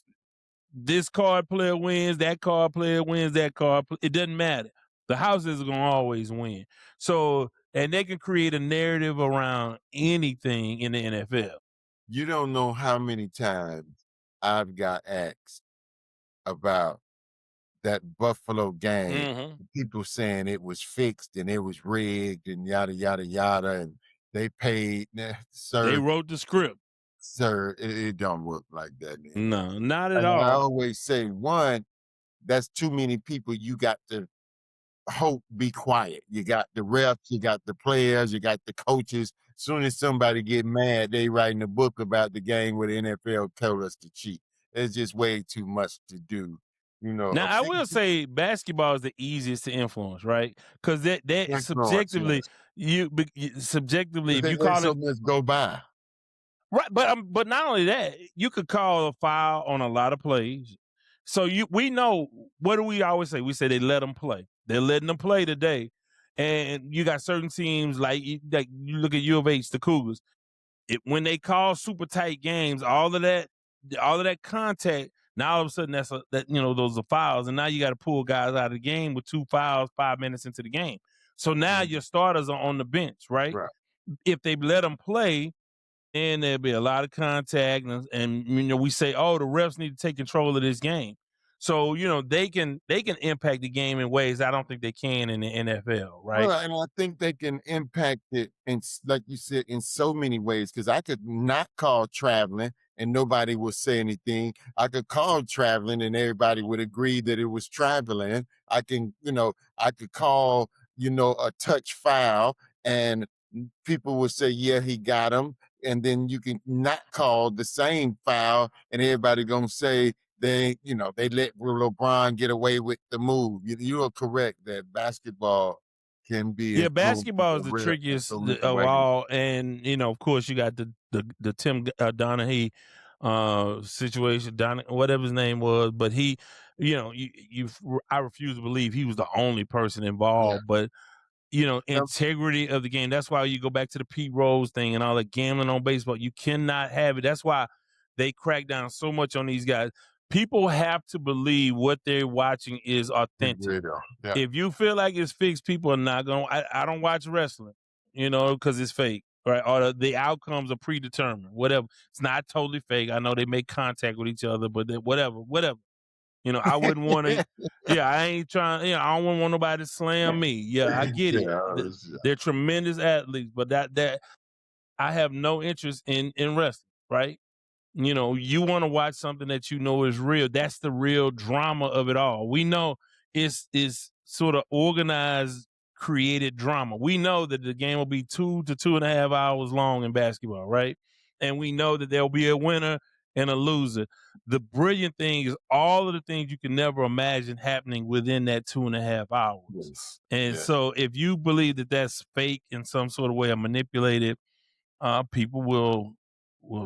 this card player wins, that card player wins, it doesn't matter. The house is going to always win. So, and they can create a narrative around anything in the NFL. You don't know how many times I've got asked about that Buffalo game. Mm-hmm. People saying it was fixed and it was rigged and yada yada yada, and they paid. Nah, They sir, wrote the script. sir, it don't work like that, man. No, not at And I all. always say, one, that's too many people. You got to hope be quiet. You got the refs, you got the players, you got the coaches. Soon as somebody get mad, they writing a book about the game where the NFL told us to cheat. There's just way too much to do. A Now, I few will say basketball is the easiest to influence, right? Because that influence, subjectively, yes. subjectively, if They you let call so it much go by. right, but not only that, you could call a foul on a lot of plays. So we know, what do we always say? We say they let them play. They're letting them play today, and you got certain teams like you look at U of H, the Cougars. When they call super tight games, all of that contact. Now all of a sudden those are fouls, and now you got to pull guys out of the game with 2 fouls 5 minutes into the game. So now Mhm. your starters are on the bench, right? Right. If they let them play, and there'll be a lot of contact, and we say, oh, the refs need to take control of this game. So they can impact the game in ways I don't think they can in the NFL, Well, right? and I think they can impact it like you said, in so many ways. Because I could not call traveling and nobody would say anything. I could call traveling and everybody would agree that it was traveling. I could call, a touch foul and people would say, yeah, he got him. And then you can not call the same foul and everybody gonna say they let LeBron get away with the move. You are correct that basketball can be Yeah, influenced basketball is the real trickiest influence of way. all, and of course, you got the Tim Donaghy situation, whatever his name was, but he, I refuse to believe he was the only person Yeah. involved, but integrity of the game. That's why you go back to the Pete Rose thing and all the gambling on baseball. You cannot have it. That's why they crack down so much on these guys. People have to believe what they're watching is authentic. Yeah. If you feel like it's fixed, people are not going to. I don't watch wrestling, because it's fake, right? Or the outcomes are predetermined, whatever. It's not totally fake. I know they make contact with each other, but whatever. I wouldn't want to. Yeah, I ain't trying. I don't want nobody to slam me. Yeah, I get it. They're tremendous athletes, but that I have no interest in wrestling. Right? You want to watch something that is real. That's the real drama of it all. We know it's sort of organized, created drama. We know that the game will be 2 to 2.5 hours long in basketball, right? And we know that there'll be a winner and a loser. The brilliant thing is all of the things you can never imagine happening within that 2.5 hours. Yes. And Yes. so if you believe that that's fake in some sort of way or manipulated, people will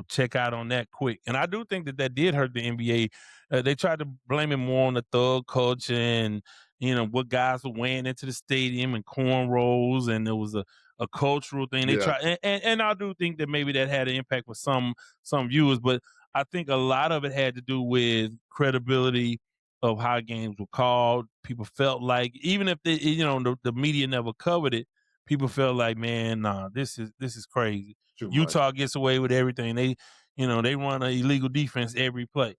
check out on that quick. And I do think that did hurt the NBA. They tried to blame it more on the thug culture and what guys were wearing into the stadium and cornrows, and it was a cultural thing. They Yeah. tried, and I do think that maybe that had an impact with some viewers, but I think a lot of it had to do with credibility of how games were called. People felt like, even if they, the media never covered it, people felt like, man, nah, this is crazy. Too much. Utah gets away with everything. They run an illegal defense every play.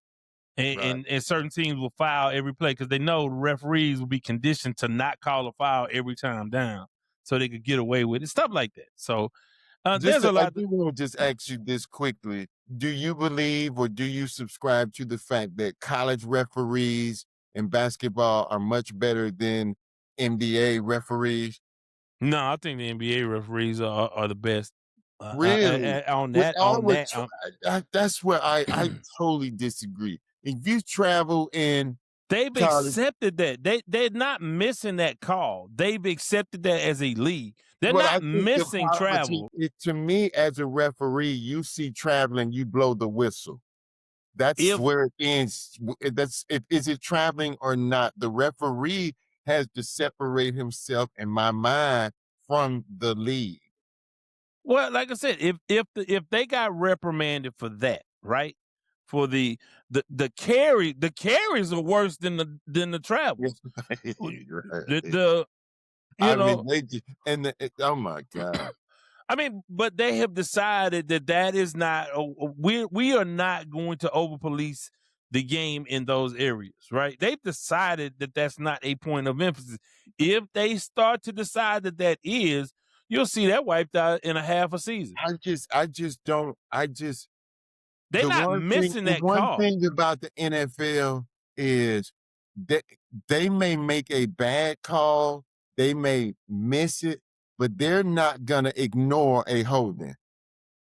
Right. And certain teams will foul every play because they know the referees will be conditioned to not call a foul every time down, so they could get away with it. Stuff like that. So there's a lot. I do want to just ask you this quickly. Do you believe or do you subscribe to the fact that college referees in basketball are much better than NBA referees? No, I think the NBA referees are the best. Really? On With that, all on the that, that's where I totally disagree. If you travel in they've college, accepted that. They're not missing that call. They've accepted that as a league. They're well, I not think the missing policy, travel. to me, as a referee, you see traveling, you blow the whistle. That's If where it ends. Is it traveling or not? The referee has to separate himself, in my mind, from the league. Well, like I said, if they got reprimanded for that, right? For the carries are worse than the travels. Oh my God. I mean, but they have decided that is not. We are not going to over police the game in those areas, right? They've decided that that's not a point of emphasis. If they start to decide that is, you'll see that wiped out in a half a season. They're not missing that one call. thing about the NFL is that they may make a bad call, they may miss it, but they're not gonna ignore a holding.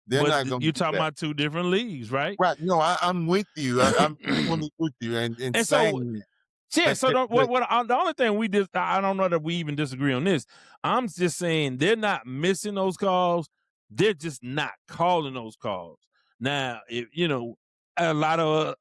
They're not gonna. You're talking about two different leagues, right? Right. No, I'm with you. I'm fully with you, and And saying so, yeah. So the only thing I don't know that we even disagree on this. I'm just saying they're not missing those calls. They're just not calling those calls. Now, if a lot of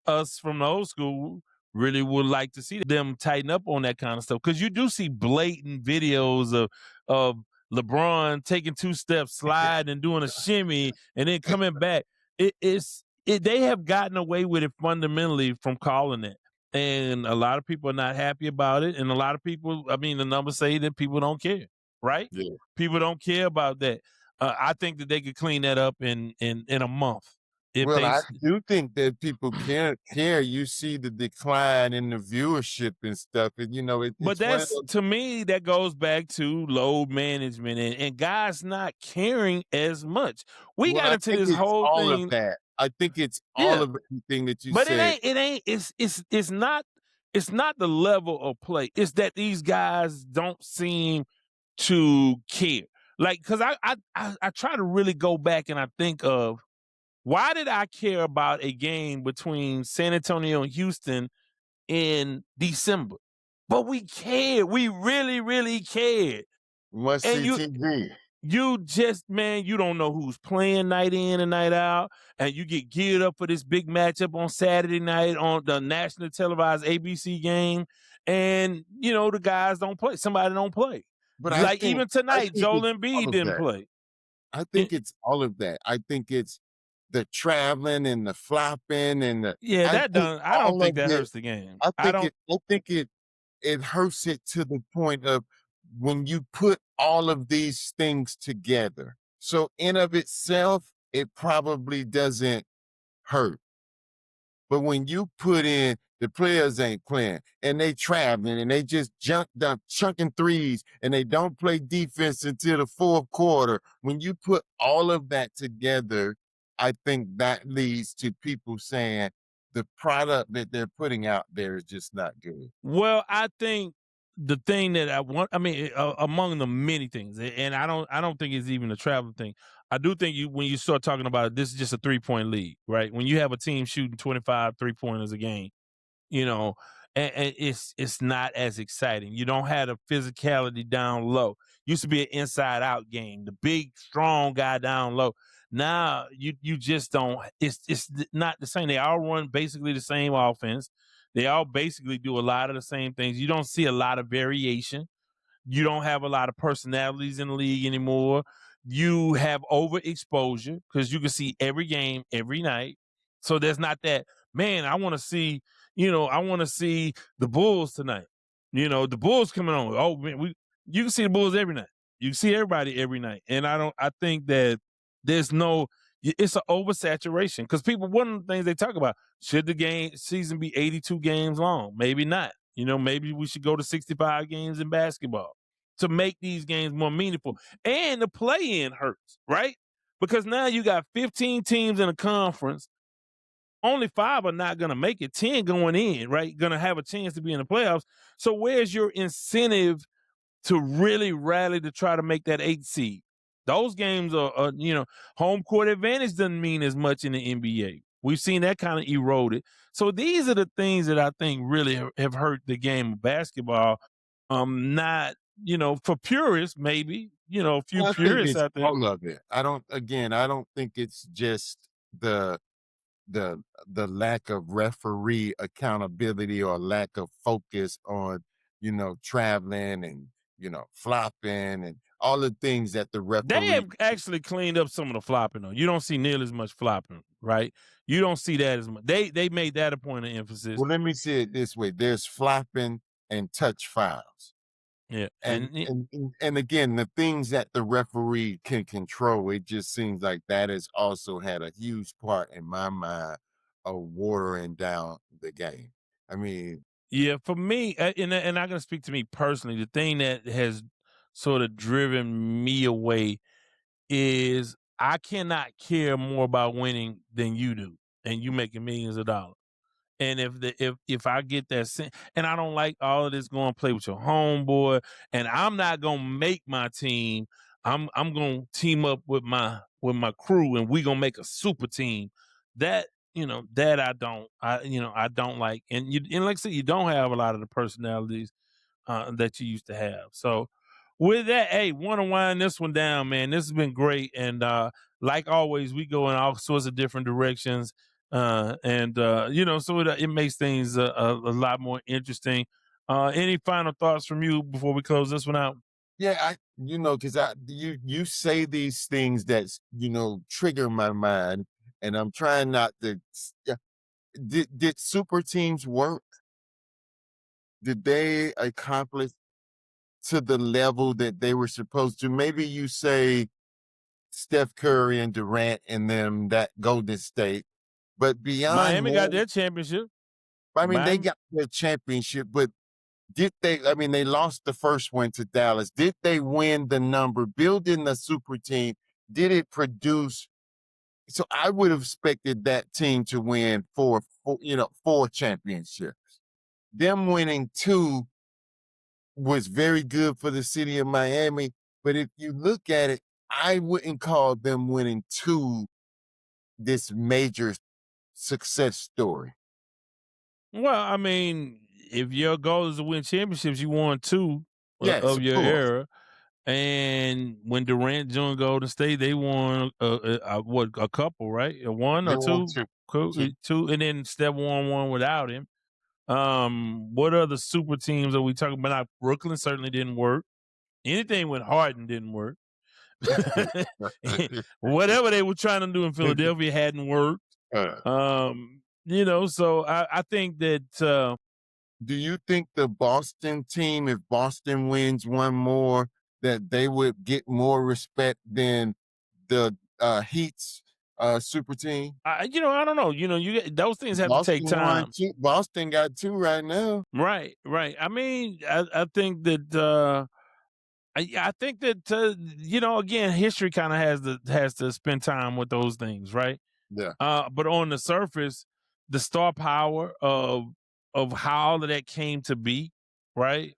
us from the old school really would like to see them tighten up on that kind of stuff, because you do see blatant videos of LeBron taking 2 steps, sliding and doing a shimmy, and then coming back. They have gotten away with it fundamentally from calling it. And a lot of people are not happy about it. And a lot of people, I mean, the numbers say that people don't care, right? Yeah. People don't care about that. I think that they could clean that up in a month. I do think that people care. You see the decline in the viewership and stuff, and but to me, that goes back to load management and guys not caring as much. We got into this whole all thing. Of that. I think it's all of everything that you said. But it ain't. It's not. It's not the level of play. It's that these guys don't seem to care. Like, because I try to really go back and I think of, why did I care about a game between San Antonio and Houston in December? But we cared. We really, really cared. Must And see TV. you just, man, you don't know who's playing night in and night out, and you get geared up for this big matchup on Saturday night on the national televised ABC game, and the guys don't play. Somebody don't play. But Like even I tonight, think Joel it's all Embiid of didn't that. play. I think it's all of that. I think it's the traveling and the flopping and the. Yeah, I that think done. I don't all think of that it. hurts the game. I I think don't. it. I think it hurts it to the point of when you put all of these things together. So in of itself, it probably doesn't hurt. But when you put in the players ain't playing and they traveling and they just chunking threes and they don't play defense until the fourth quarter. When you put all of that together, I think that leads to people saying the product that they're putting out there is just not good. Well, I think the thing that I want, I mean, among the many things, and I don't think it's even a travel thing. I do think when you start talking about it, this is just a 3-point lead, right? When you have a team shooting 25 3-pointers a game, you know, and it's not as exciting. You don't have the physicality down low. Used to be an inside out game, the big strong guy down low. Now you just don't. It's not the same. They all run basically the same offense. They all basically do a lot of the same things. You don't see a lot of variation. You don't have a lot of personalities in the league anymore. You have overexposure because you can see every game every night. So there's not that, man, I want to see, I want to see the Bulls tonight. The Bulls coming on. Oh, man, you can see the Bulls every night. You can see everybody every night. And I think that it's an oversaturation because one of the things they talk about, should the season be 82 games long? Maybe not. Maybe we should go to 65 games in basketball to make these games more meaningful. And the play-in hurts, right? Because now you got 15 teams in a conference. Only 5 are not going to make it, 10 going in, right? Going to have a chance to be in the playoffs. So where's your incentive to really rally to try to make that 8 seed? Those games are home court advantage doesn't mean as much in the NBA. We've seen that kind of eroded. So these are the things that I think really have hurt the game of basketball. Not, for purists, maybe, a few I think purists it's out there. all of it. I don't think it's just the the lack of referee accountability or lack of focus on, traveling and, flopping and all the things that the They referee. have actually cleaned up some of the flopping, though. You don't see nearly as much flopping, right? You don't see that as much. They made that a point of emphasis. Well, let me say it this way: there's flopping and touch fouls. Yeah, And again, the things that the referee can control, it just seems like that has also had a huge part in my mind of watering down the game. I mean, yeah. For me, and I'm gonna speak to me personally. The thing that has sort of driven me away is I cannot care more about winning than you do, and you making millions of dollars. And if I get that and I don't like all of this going to play with your homeboy, and I'm not gonna make my team. I'm gonna team up with my crew, and we gonna make a super team. That that I don't like. And like I said, you don't have a lot of the personalities that you used to have. So with that, hey, want to wind this one down, man. This has been great, and like always, we go in all sorts of different directions, and so it makes things a lot more interesting. Any final thoughts from you before we close this one out? yeah, because you say these things that trigger my mind, and I'm trying not to. Yeah, did super teams work? Did they accomplish to the level that they were supposed to? Maybe you say Steph Curry and Durant and them, that Golden State, but beyond Miami got that, their championship. I mean, they Miami, got their championship, but did they? I mean, they lost the first one to Dallas. Did they win the number? Building the super team, did it produce? So I would have expected that team to win four championships. Them winning 2 was very good for the city of Miami. But if you look at it, I wouldn't call them winning 2 this major success story. well, I mean, if your goal is to win championships, you won 2 Yes, of of your course. era. And when Durant joined Golden State, they won a couple, right? One They or won two, two. two, and then Steph won one without him. What other super teams are we talking about? Brooklyn certainly didn't work. Anything with Harden didn't work. Whatever they were trying to do in Philadelphia hadn't worked. So I think that. Do you think the Boston team, if Boston wins one more, that they would get more respect than the Heat's super team? I don't know. Those things have to take time. Boston got 2 right now. Right. I mean, I think that. I think that again, history kind of has to spend time with those things, right? Yeah. But on the surface, the star power of how all of that came to be, right?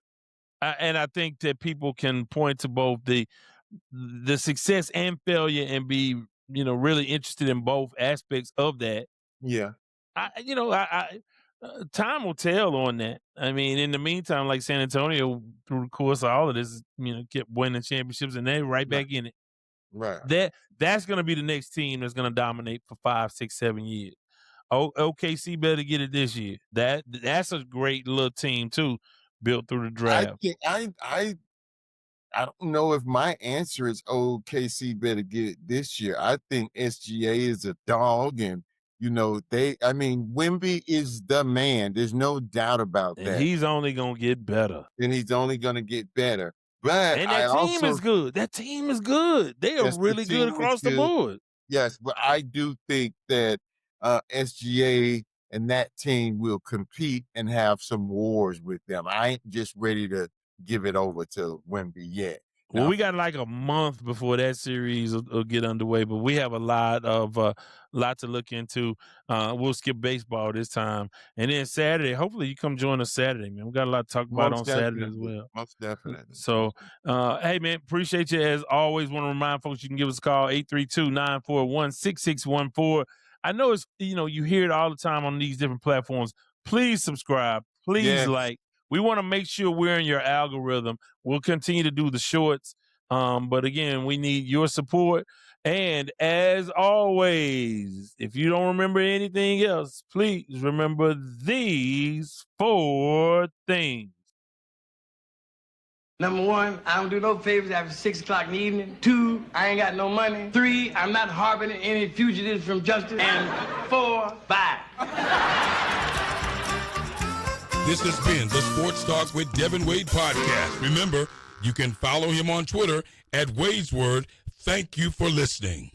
And I think that people can point to both the success and failure and be really interested in both aspects of that. Yeah. Time will tell on that. I mean, in the meantime, like San Antonio, through the course of all of this, kept winning championships, and they're right back in it. Right. That's going to be the next team that's going to dominate for 5, 6, 7 years. OKC better get it this year. That's a great little team too, built through the draft. I don't know if my answer is OKC better get it this year. I think SGA is a dog, and Wemby is the man. There's no doubt about that. And he's only gonna get better. And he's only gonna get better. But that team is good. That team is good. They are really good across the board. Yes, but I do think that SGA and that team will compete and have some wars with them. I ain't just ready to give it over to Wemby yet. Well, we got like a month before that series will get underway, but we have a lot to look into. We'll skip baseball this time, and then Saturday. Hopefully, you come join us Saturday, man. We got a lot to talk about on Saturday as well. Most definitely. So, hey, man, appreciate you as always. Want to remind folks you can give us a call 832-941-6614. I know it's you hear it all the time on these different platforms. Please subscribe. Please like. We want to make sure we're in your algorithm. We'll continue to do the shorts. But again, we need your support. And as always, if you don't remember anything else, please remember these 4 things. Number 1, I don't do no favors after 6 o'clock in the evening. 2, I ain't got no money. 3, I'm not harboring any fugitives from justice. And 4, bye. This has been the Sports Talk with Devin Wade podcast. Remember, you can follow him on Twitter at Wade's Word. Thank you for listening.